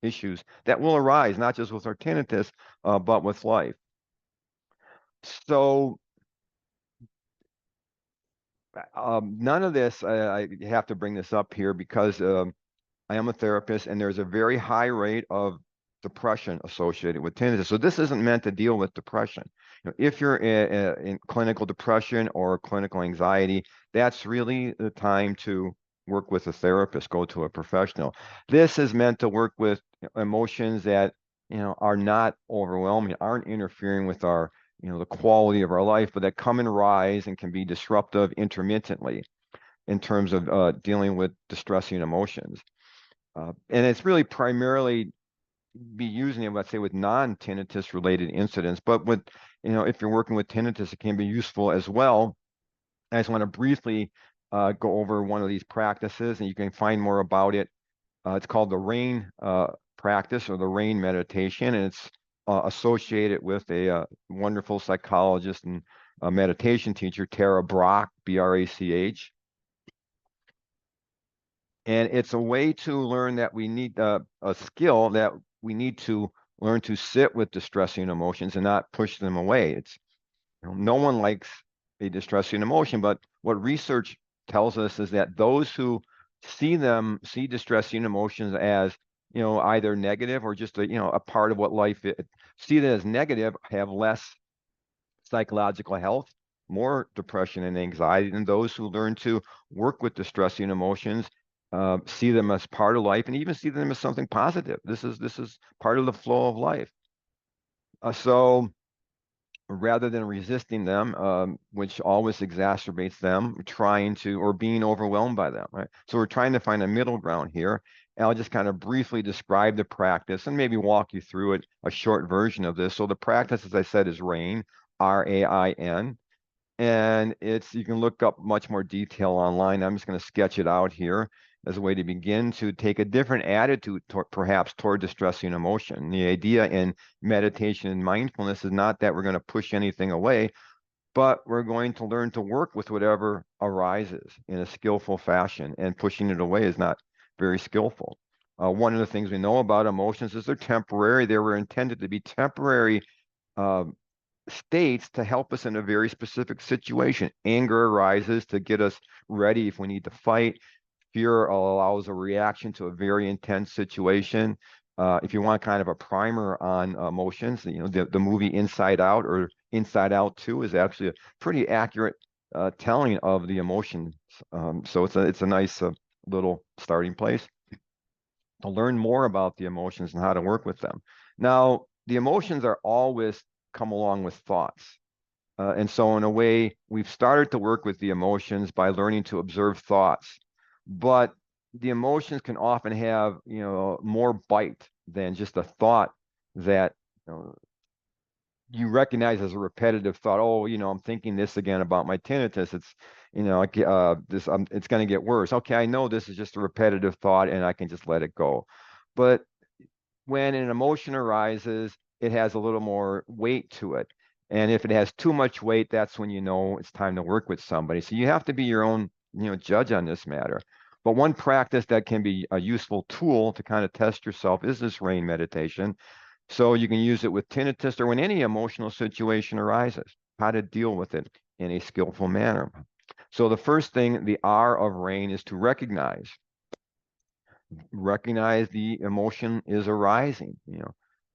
issues that will arise, not just with our tinnitus, but with life. So none of this, I have to bring this up here because I am a therapist, and there's a very high rate of depression associated with tinnitus. So this isn't meant to deal with depression. If you're in clinical depression or clinical anxiety, that's really the time to work with a therapist, go to a professional. This is meant to work with emotions that are not overwhelming, aren't interfering with our the quality of our life, but that come and rise and can be disruptive intermittently in terms of dealing with distressing emotions. And it's really primarily be using it, let's say, with non-tinnitus related incidents. But with, if you're working with tinnitus, it can be useful as well. I just want to briefly go over one of these practices, and you can find more about it. It's called the RAIN practice, or the RAIN meditation, and it's associated with a wonderful psychologist and a meditation teacher, Tara Brach, B-R-A-C-H. And it's a way to learn that we need a skill that we need to learn to sit with distressing emotions and not push them away. It's no one likes a distressing emotion, but what research tells us is that those who see distressing emotions as either negative or just a part of what life is, see that as negative, have less psychological health, more depression and anxiety than those who learn to work with distressing emotions, see them as part of life, and even see them as something positive. This is part of the flow of life. So rather than resisting them, which always exacerbates them, trying to, or being overwhelmed by them, right? So we're trying to find a middle ground here. And I'll just kind of briefly describe the practice and maybe walk you through it, a short version of this. So the practice, as I said, is RAIN, R-A-I-N. And you can look up much more detail online. I'm just going to sketch it out here as a way to begin to take a different attitude perhaps toward distressing emotion. The idea in meditation and mindfulness is not that we're going to push anything away, but we're going to learn to work with whatever arises in a skillful fashion, and pushing it away is not very skillful. One of the things we know about emotions is they're temporary. They were intended to be temporary states to help us in a very specific situation. Anger arises to get us ready if we need to fight. Fear allows a reaction to a very intense situation. If you want kind of a primer on emotions, the movie Inside Out or Inside Out 2 is actually a pretty accurate telling of the emotions. So it's a nice little starting place to learn more about the emotions and how to work with them. Now, the emotions are always come along with thoughts. And so in a way, we've started to work with the emotions by learning to observe thoughts. But the emotions can often have, more bite than just a thought that you recognize as a repetitive thought. Oh, I'm thinking this again about my tinnitus. It's, it's going to get worse. Okay, I know this is just a repetitive thought and I can just let it go. But when an emotion arises, it has a little more weight to it. And if it has too much weight, that's when it's time to work with somebody. So you have to be your own, judge on this matter. But one practice that can be a useful tool to kind of test yourself is this RAIN meditation. So you can use it with tinnitus or when any emotional situation arises, how to deal with it in a skillful manner. So the first thing, the R of RAIN, is to recognize the emotion is arising.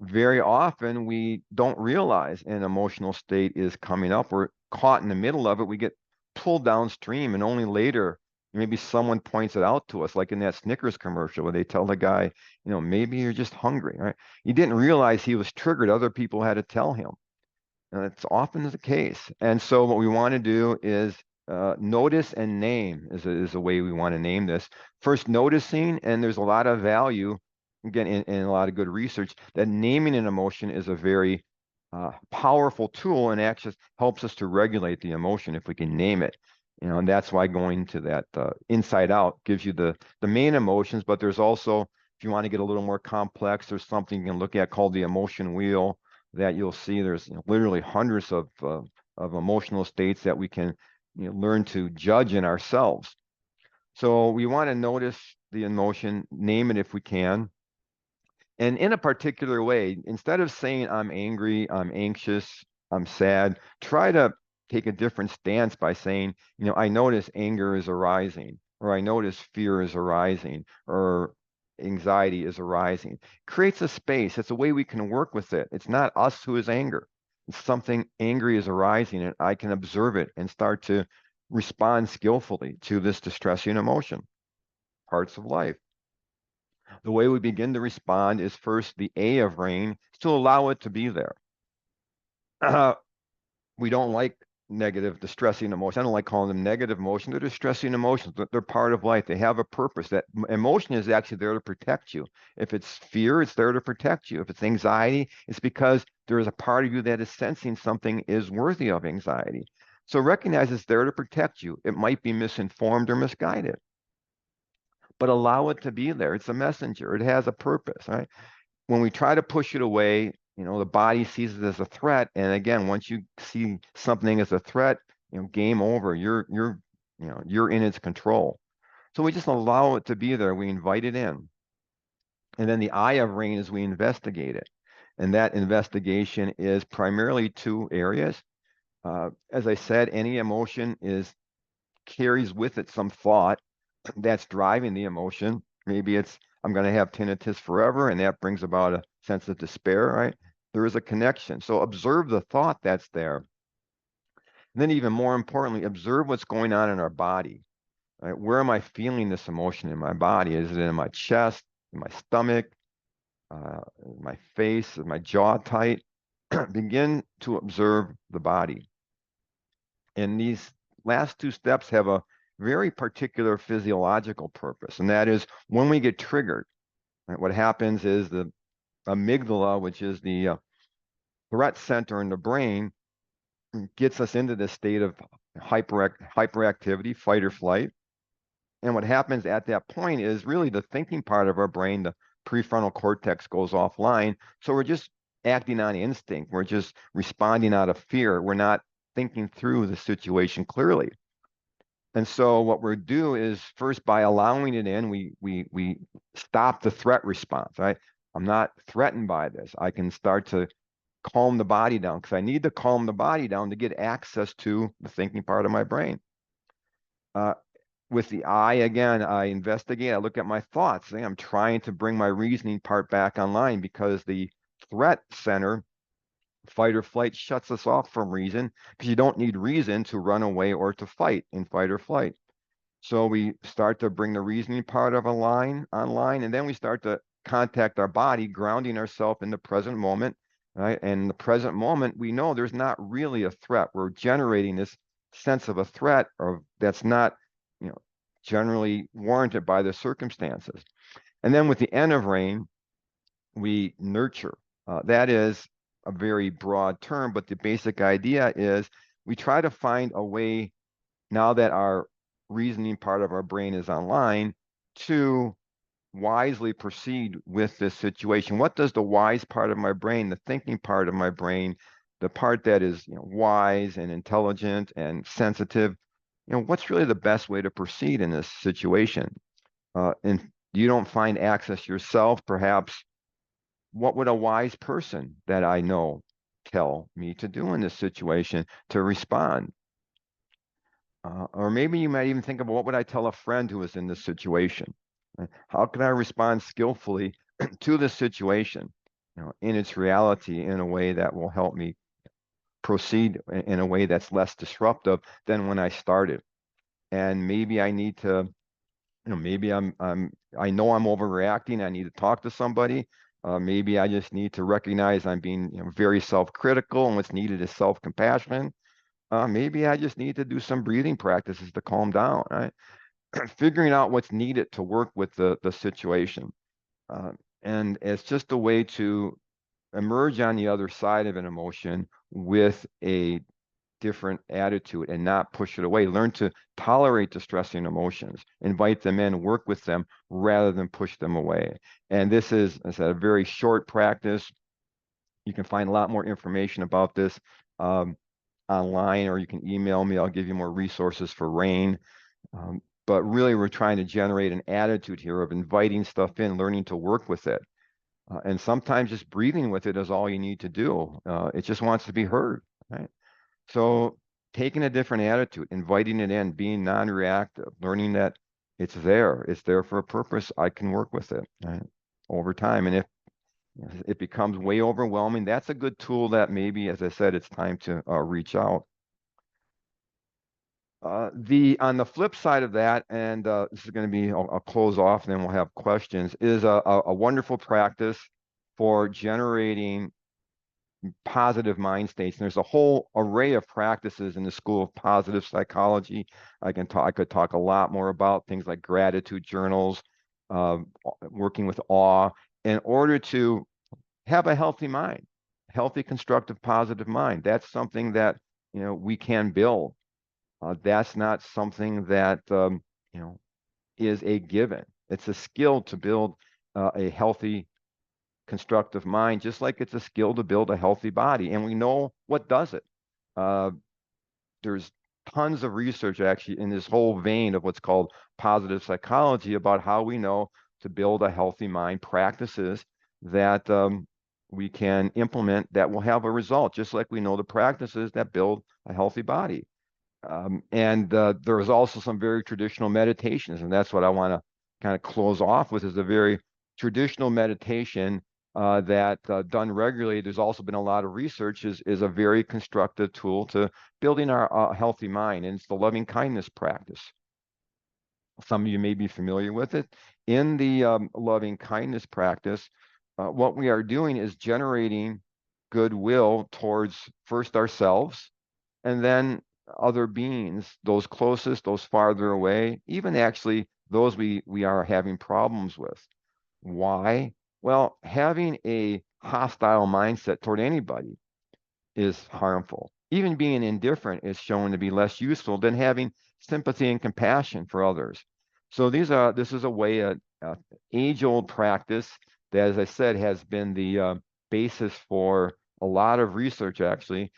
Very often we don't realize an emotional state is coming up. We're caught in the middle of it. We get pulled downstream, and only later maybe someone points it out to us, like in that Snickers commercial where they tell the guy, maybe you're just hungry, right? He didn't realize he was triggered. Other people had to tell him. And it's often the case. And so what we want to do is notice and name is a way we want to name this. First, noticing, and there's a lot of value, again, in a lot of good research, that naming an emotion is a very powerful tool and actually helps us to regulate the emotion if we can name it. And that's why going to that Inside Out gives you the main emotions, but there's also, if you want to get a little more complex, there's something you can look at called the emotion wheel that you'll see. There's literally hundreds of emotional states that we can learn to judge in ourselves. So we want to notice the emotion, name it if we can, and in a particular way. Instead of saying I'm angry, I'm anxious, I'm sad, try to take a different stance by saying, I notice anger is arising, or I notice fear is arising, or anxiety is arising. Creates a space. It's a way we can work with it. It's not us who is anger. It's something angry is arising, and I can observe it and start to respond skillfully to this distressing emotion. Parts of life. The way we begin to respond is first the A of RAIN, to allow it to be there. We don't like negative, distressing emotions. I don't like calling them negative emotions. They're distressing emotions. They're part of life. They have a purpose. That emotion is actually there to protect you. If it's fear, it's there to protect you. If it's anxiety, it's because there is a part of you that is sensing something is worthy of anxiety. So recognize it's there to protect you. It might be misinformed or misguided, but allow it to be there. It's a messenger. It has a purpose, right? When we try to push it away, the body sees it as a threat. And again, once you see something as a threat, game over. You're in its control. So we just allow it to be there. We invite it in. And then the I of rain is we investigate it. And that investigation is primarily two areas. As I said, any emotion carries with it some thought that's driving the emotion. Maybe it's, I'm going to have tinnitus forever, and that brings about a sense of despair, right? There is a connection. So observe the thought that's there. And then even more importantly, observe what's going on in our body. Right? Where am I feeling this emotion in my body? Is it in my chest, in my stomach, my face, is my jaw tight? Begin to observe the body. And these last two steps have a very particular physiological purpose, and that is when we get triggered, right, what happens is the amygdala, which is the threat center in the brain, gets us into this state of hyperactivity, fight or flight. And what happens at that point is really the thinking part of our brain, the prefrontal cortex, goes offline. So we're just acting on instinct. We're just responding out of fear. We're not thinking through the situation clearly. And so what we do is first, by allowing it in, we stop the threat response, right? I'm not threatened by this. I can start to calm the body down because I need to calm the body down to get access to the thinking part of my brain. With the I, again, I investigate, I look at my thoughts. I'm trying to bring my reasoning part back online because the threat center, fight or flight, shuts us off from reason, because you don't need reason to run away or to fight in fight or flight. So we start to bring the reasoning part of a line online, and then we start to contact our body, grounding ourselves in the present moment, right? And in the present moment, we know there's not really a threat. We're generating this sense of a threat, or that's not, generally warranted by the circumstances. And then with the N of rain, we nurture. That is a very broad term, but the basic idea is we try to find a way, now that our reasoning part of our brain is online, to wisely proceed with this situation. What does the wise part of my brain, the thinking part of my brain, the part that is wise and intelligent and sensitive, what's really the best way to proceed in this situation? And you don't find access yourself, perhaps what would a wise person that I know tell me to do in this situation to respond? Or maybe you might even think of, what would I tell a friend who is in this situation? How can I respond skillfully to this situation, in its reality, in a way that will help me proceed in a way that's less disruptive than when I started? And maybe I need to, maybe I know I'm overreacting. I need to talk to somebody. Maybe I just need to recognize I'm being, very self-critical, and what's needed is self-compassion. Maybe I just need to do some breathing practices to calm down, right? Figuring out what's needed to work with the situation. And it's just a way to emerge on the other side of an emotion with a different attitude and not push it away. Learn to tolerate distressing emotions, invite them in, work with them rather than push them away. And this is, as I said, a very short practice. You can find a lot more information about this online, or you can email me. I'll give you more resources for RAIN. But really, we're trying to generate an attitude here of inviting stuff in, learning to work with it. And sometimes just breathing with it is all you need to do. It just wants to be heard, right? So taking a different attitude, inviting it in, being non-reactive, learning that it's there for a purpose. I can work with it, right, over time. And if it becomes way overwhelming, that's a good tool that maybe, as I said, it's time to reach out. On the flip side of that, and this is going to be, I'll close off and then we'll have questions, is a wonderful practice for generating positive mind states. And there's a whole array of practices in the school of positive psychology. I could talk a lot more about things like gratitude journals, working with awe, in order to have a healthy mind, healthy, constructive, positive mind. That's something that, we can build. That's not something that, is a given. It's a skill to build a healthy, constructive mind, just like it's a skill to build a healthy body. And we know what does it. Uh, there's tons of research actually in this whole vein of what's called positive psychology about how we know to build a healthy mind, practices that we can implement that will have a result, just like we know the practices that build a healthy body. And there is also some very traditional meditations, and that's what I want to kind of close off with, is a very traditional meditation that done regularly. There's also been a lot of research, is a very constructive tool to building our healthy mind, and it's the loving kindness practice. Some of you may be familiar with it. In the loving kindness practice, what we are doing is generating goodwill towards first ourselves, and then other beings, those closest, those farther away, even actually those we are having problems with. Why? Well, having a hostile mindset toward anybody is harmful. Even being indifferent is shown to be less useful than having sympathy and compassion for others. So this is a way, a age-old practice that, as I said, has been the basis for a lot of research, actually.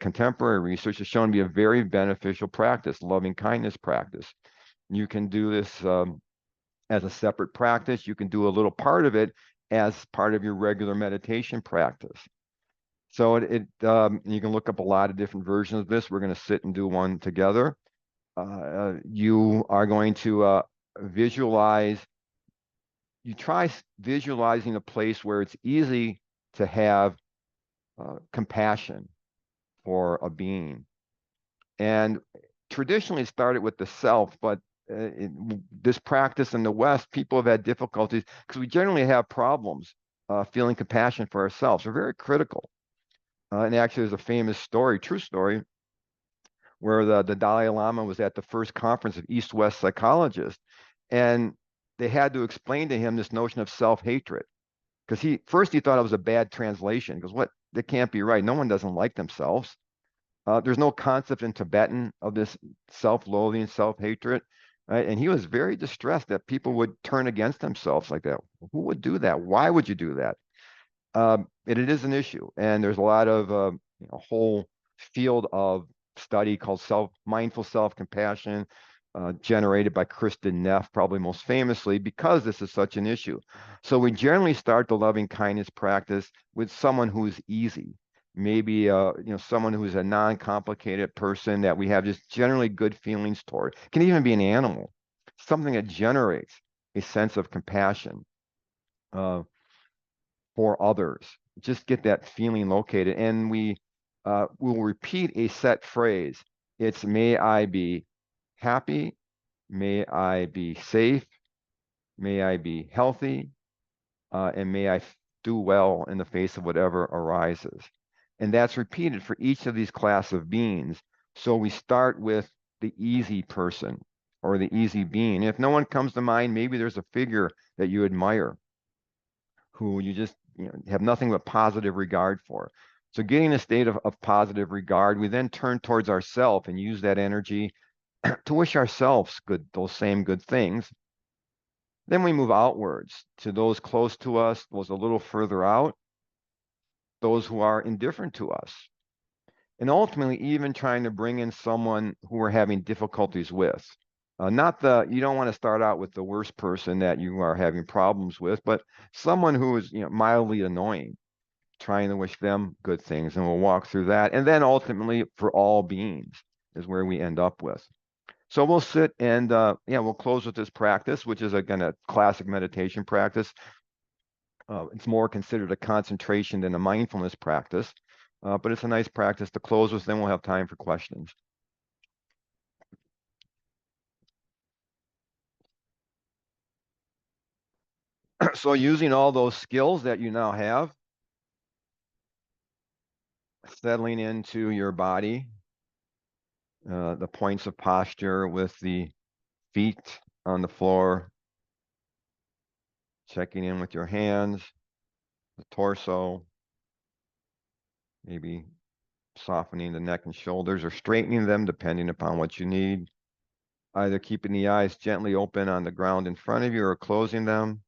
Contemporary research has shown to be a very beneficial practice, loving kindness practice. You can do this as a separate practice. You can do a little part of it as part of your regular meditation practice. So you can look up a lot of different versions of this. We're going to sit and do one together. You are going to visualize. You try visualizing a place where it's easy to have compassion for a being. And traditionally it started with the self, but this practice in the West, people have had difficulties because we generally have problems feeling compassion for ourselves. We're very critical. And actually, there's a famous story, true story, where the Dalai Lama was at the first conference of East-West psychologists, and they had to explain to him this notion of self-hatred. Because he thought it was a bad translation. He goes, what? That can't be right. No one doesn't like themselves. There's no concept in Tibetan of this self-loathing, self-hatred. Right? And he was very distressed that people would turn against themselves like that. Who would do that? Why would you do that? It is an issue, and there's a lot of a whole field of study called mindful self-compassion, generated by Kristen Neff, probably most famously, because this is such an issue. So we generally start the loving kindness practice with someone who's easy, maybe someone who's a non-complicated person that we have just generally good feelings toward. It can even be an animal, something that generates a sense of compassion for others. Just get that feeling located, and we will repeat a set phrase. It's may I be happy, may I be safe, may I be healthy, and may I do well in the face of whatever arises. And that's repeated for each of these class of beings. So we start with the easy person or the easy being. If no one comes to mind, maybe there's a figure that you admire who you just have nothing but positive regard for. So getting a state of positive regard, we then turn towards ourselves and use that energy to wish ourselves those same good things. Then we move outwards to those close to us, those a little further out, those who are indifferent to us. And ultimately, even trying to bring in someone who we're having difficulties with. You don't want to start out with the worst person that you are having problems with, but someone who is mildly annoying, trying to wish them good things. And we'll walk through that. And then ultimately, for all beings is where we end up with. So we'll sit and we'll close with this practice, which is again a classic meditation practice. It's more considered a concentration than a mindfulness practice, but it's a nice practice to close with. Then we'll have time for questions. So using all those skills that you now have, settling into your body, the points of posture with the feet on the floor, checking in with your hands, the torso, maybe softening the neck and shoulders or straightening them depending upon what you need. Either keeping the eyes gently open on the ground in front of you or closing them.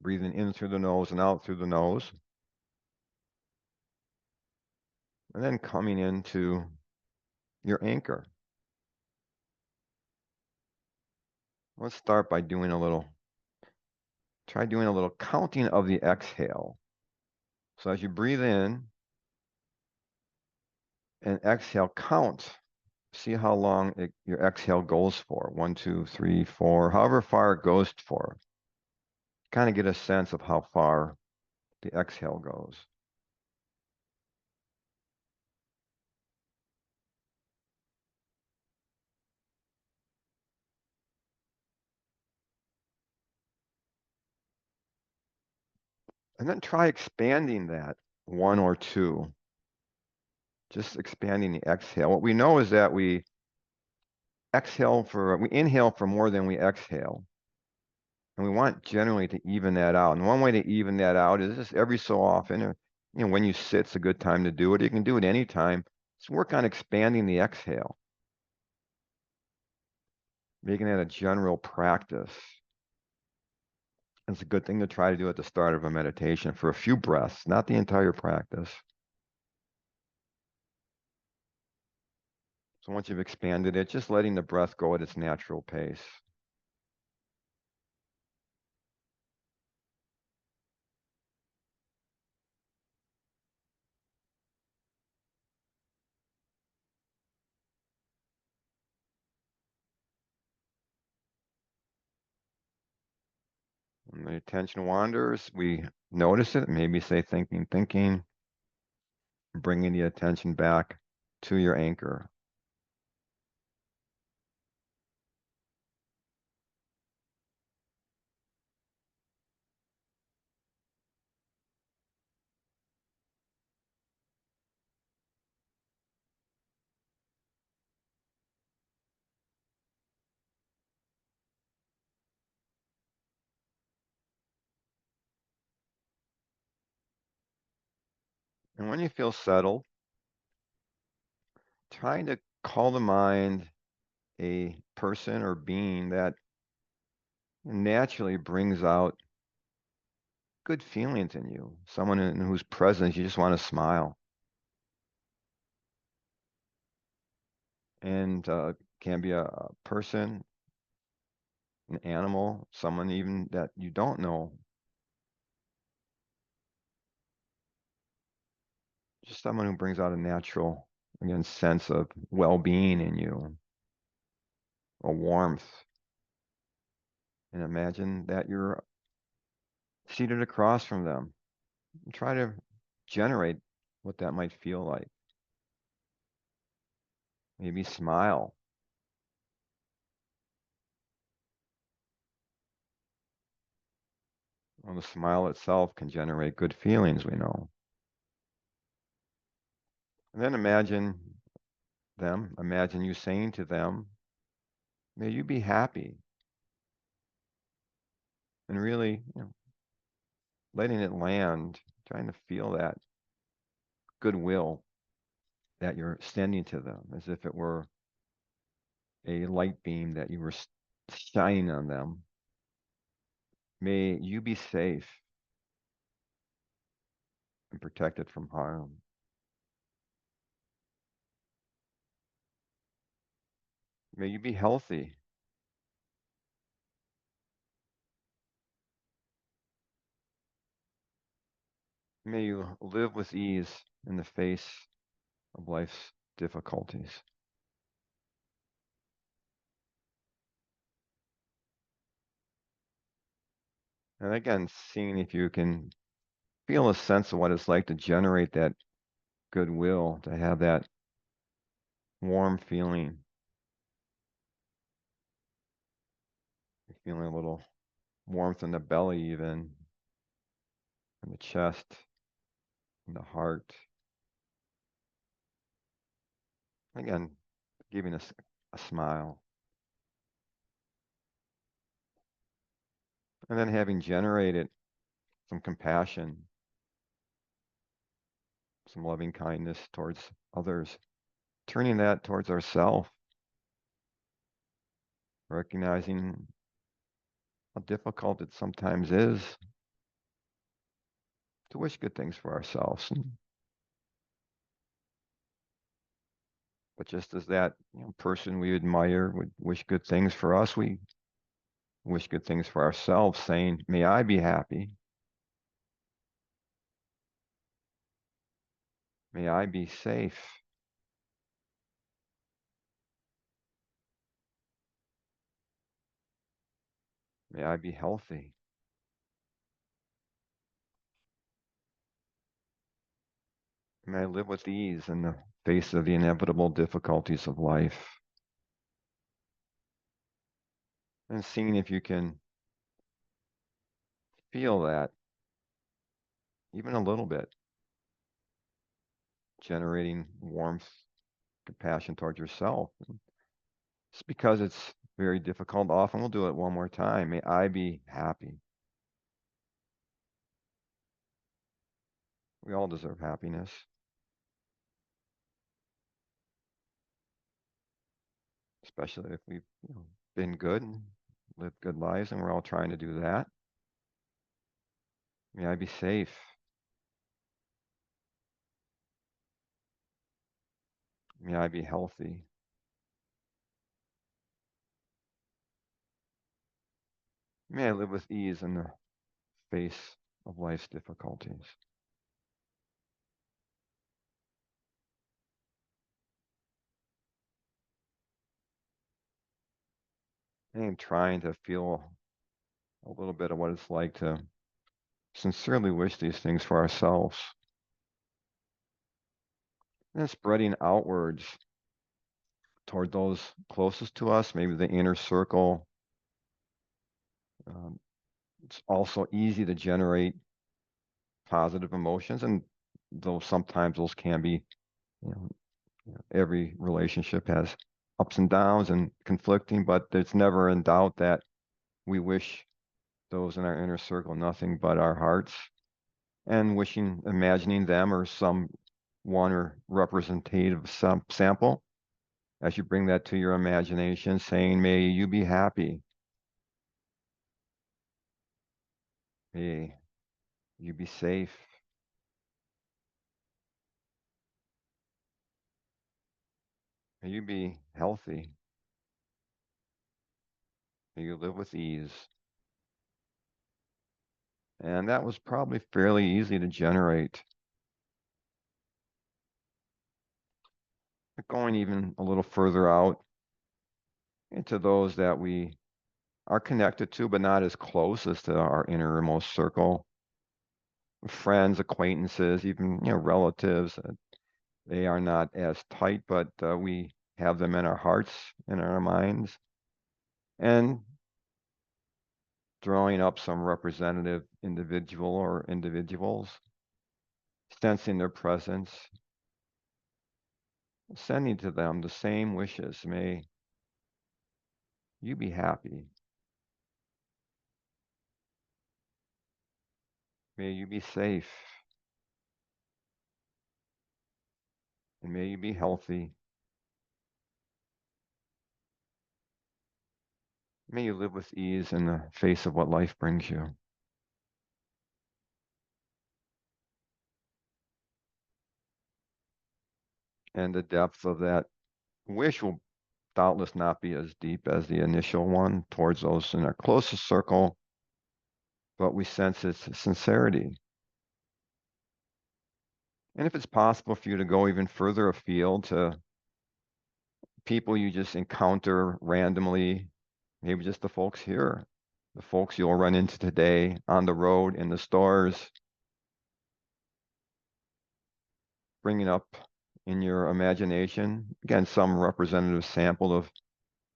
breathing in through the nose and out through the nose. And then coming into your anchor. Let's start by try doing a little counting of the exhale. So as you breathe in and exhale, count. See how long your exhale goes for. 1, 2, 3, 4, however far it goes for. Kind of get a sense of how far the exhale goes. And then try expanding that 1 or 2. Just expanding the exhale. What we know is that we inhale for more than we exhale. And we want generally to even that out. And one way to even that out is just every so often, when you sit, it's a good time to do it. You can do it anytime. Just work on expanding the exhale, making that a general practice. It's a good thing to try to do at the start of a meditation for a few breaths, not the entire practice. So once you've expanded it, just letting the breath go at its natural pace. When the attention wanders, we notice it, maybe say thinking, bringing the attention back to your anchor. And when you feel settled, trying to call to mind a person or being that naturally brings out good feelings in you, someone in whose presence you just want to smile. And can be a person, an animal, someone even that you don't know. Just someone who brings out a natural, again, sense of well-being in you, a warmth. And imagine that you're seated across from them. And try to generate what that might feel like. Maybe smile. Well, the smile itself can generate good feelings, we know. And then imagine you saying to them, may you be happy. And really, letting it land, trying to feel that goodwill that you're sending to them, as if it were a light beam that you were shining on them. May you be safe and protected from harm. May you be healthy. May you live with ease in the face of life's difficulties. And again, seeing if you can feel a sense of what it's like to generate that goodwill, to have that warm feeling. You're feeling a little warmth in the belly, even in the chest, in the heart. Again, giving us a smile. And then having generated some compassion, some loving kindness towards others, turning that towards ourselves, recognizing how difficult it sometimes is to wish good things for ourselves. But just as that person we admire would wish good things for us, we wish good things for ourselves, saying, "May I be happy. May I be safe. May I be healthy. May I live with ease in the face of the inevitable difficulties of life." And seeing if you can feel that even a little bit, generating warmth, compassion towards yourself. Just because it's very difficult, often we'll do it one more time. May I be happy. We all deserve happiness, especially if we've been good and lived good lives, and we're all trying to do that. May I be safe. May I be healthy. May I live with ease in the face of life's difficulties. And trying to feel a little bit of what it's like to sincerely wish these things for ourselves. And spreading outwards toward those closest to us, maybe the inner circle. Um, it's also easy to generate positive emotions, and though sometimes those can be, you know, every relationship has ups and downs and conflicting, but it's never in doubt that we wish those in our inner circle nothing but our hearts, and wishing, imagining them or some one or representative sample as you bring that to your imagination, saying, "May you be happy. May you be safe. May you be healthy. May you live with ease." And that was probably fairly easy to generate. But going even a little further out into those that we are connected to, but not as close as to our innermost circle, friends, acquaintances, even relatives. They are not as tight, but we have them in our hearts, in our minds, and drawing up some representative individual or individuals, sensing their presence, sending to them the same wishes. May you be happy. May you be safe. And may you be healthy. May you live with ease in the face of what life brings you. And the depth of that wish will doubtless not be as deep as the initial one towards those in our closest circle, but we sense its sincerity. And if it's possible for you to go even further afield to people you just encounter randomly, maybe just the folks here, the folks you'll run into today on the road, in the stores, bringing up in your imagination, again, some representative sample of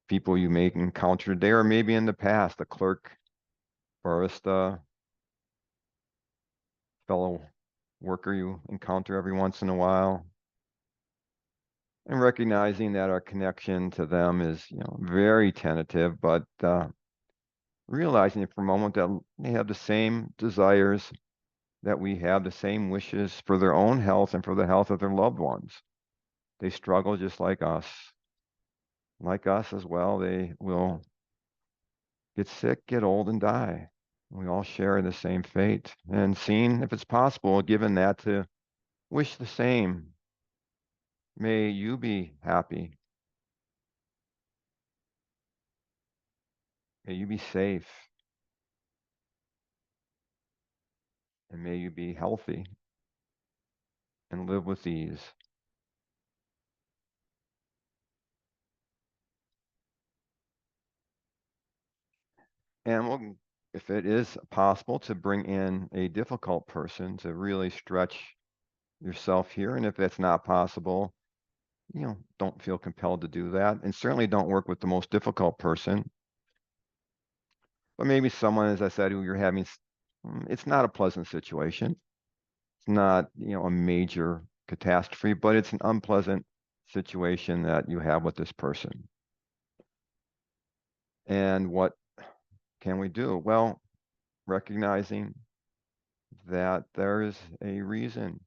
people you may encounter today, or maybe in the past, a clerk, barista, fellow worker you encounter every once in a while, and recognizing that our connection to them is, very tentative, but realizing for a moment that they have the same desires that we have, the same wishes for their own health and for the health of their loved ones. They struggle just like us. Like us as well, they will get sick, get old, and die. We all share the same fate, and seeing if it's possible, given that, to wish the same. May you be happy. May you be safe. And may you be healthy and live with ease. And if it is possible to bring in a difficult person to really stretch yourself here, and if that's not possible, don't feel compelled to do that. And certainly don't work with the most difficult person. But maybe someone, as I said, who you're having, it's not a pleasant situation. It's not, a major catastrophe, but it's an unpleasant situation that you have with this person. And what can we do? Well, recognizing that there is a reason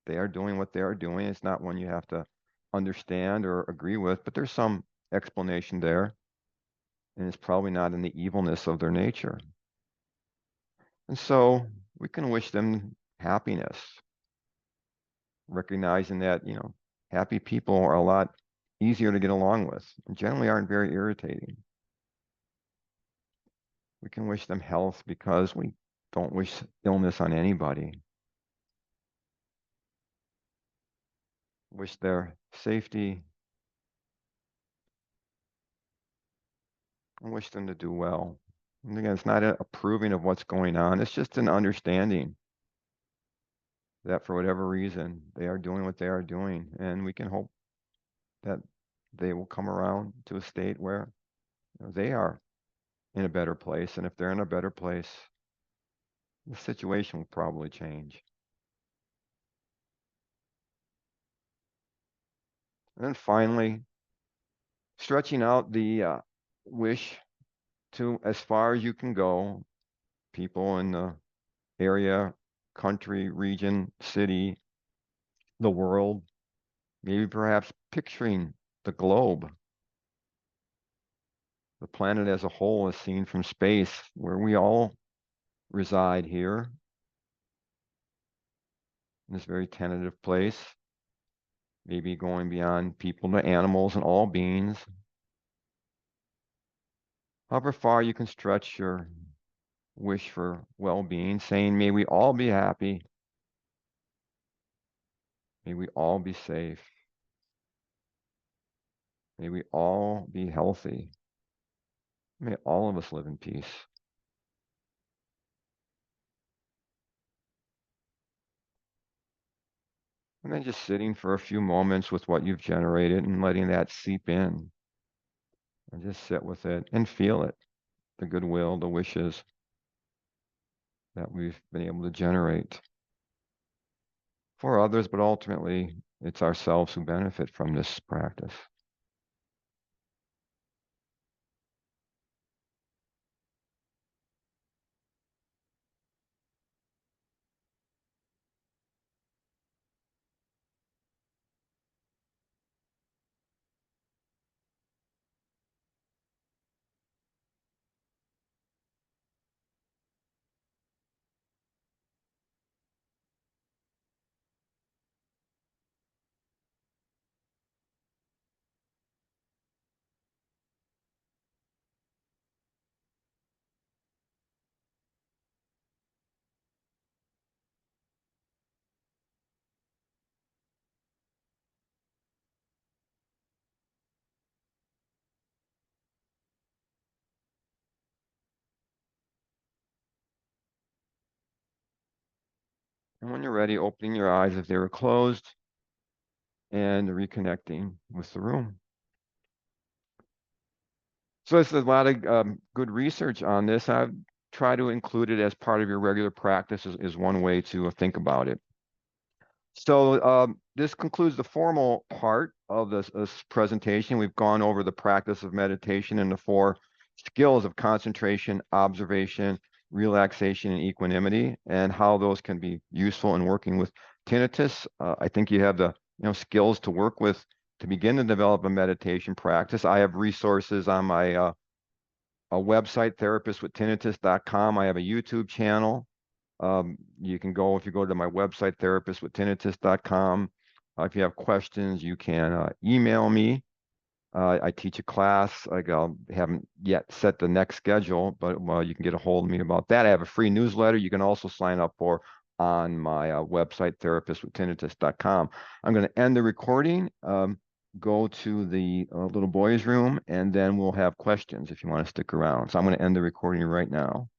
they are doing what they are doing. It's not one you have to understand or agree with, but there's some explanation there, and it's probably not in the evilness of their nature. And so we can wish them happiness, recognizing that, happy people are a lot easier to get along with and generally aren't very irritating. We can wish them health because we don't wish illness on anybody. Wish their safety and wish them to do well. And again, it's not approving of what's going on. It's just an understanding that for whatever reason, they are doing what they are doing. And we can hope that they will come around to a state where they are in a better place. And if they're in a better place, the situation will probably change. And then finally, stretching out the wish to as far as you can go, people in the area, country, region, city, the world, maybe perhaps picturing the globe, the planet as a whole is seen from space, where we all reside here in this very tentative place, maybe going beyond people to animals and all beings. However far you can stretch your wish for well-being, saying, may we all be happy, may we all be safe, may we all be healthy, may all of us live in peace. And then just sitting for a few moments with what you've generated and letting that seep in. And just sit with it and feel it, the goodwill, the wishes that we've been able to generate for others, but ultimately it's ourselves who benefit from this practice. And when you're ready, opening your eyes if they were closed and reconnecting with the room. So there's a lot of good research on this. I try to include it as part of your regular practice is one way to think about it. So this concludes the formal part of this presentation. We've gone over the practice of meditation and the 4 skills of concentration, observation, relaxation, and equanimity, and how those can be useful in working with tinnitus. I think you have the skills to work with to begin to develop a meditation practice. I have resources on my a website, therapistwithtinnitus.com. I have a YouTube channel. You can go, if you go to my website, therapistwithtinnitus.com. If you have questions, you can email me. I teach a class. I haven't yet set the next schedule, but you can get a hold of me about that. I have a free newsletter you can also sign up for on my website, therapistwithtinnitus.com. I'm going to end the recording, go to the little boys' room, and then we'll have questions if you want to stick around. So I'm going to end the recording right now.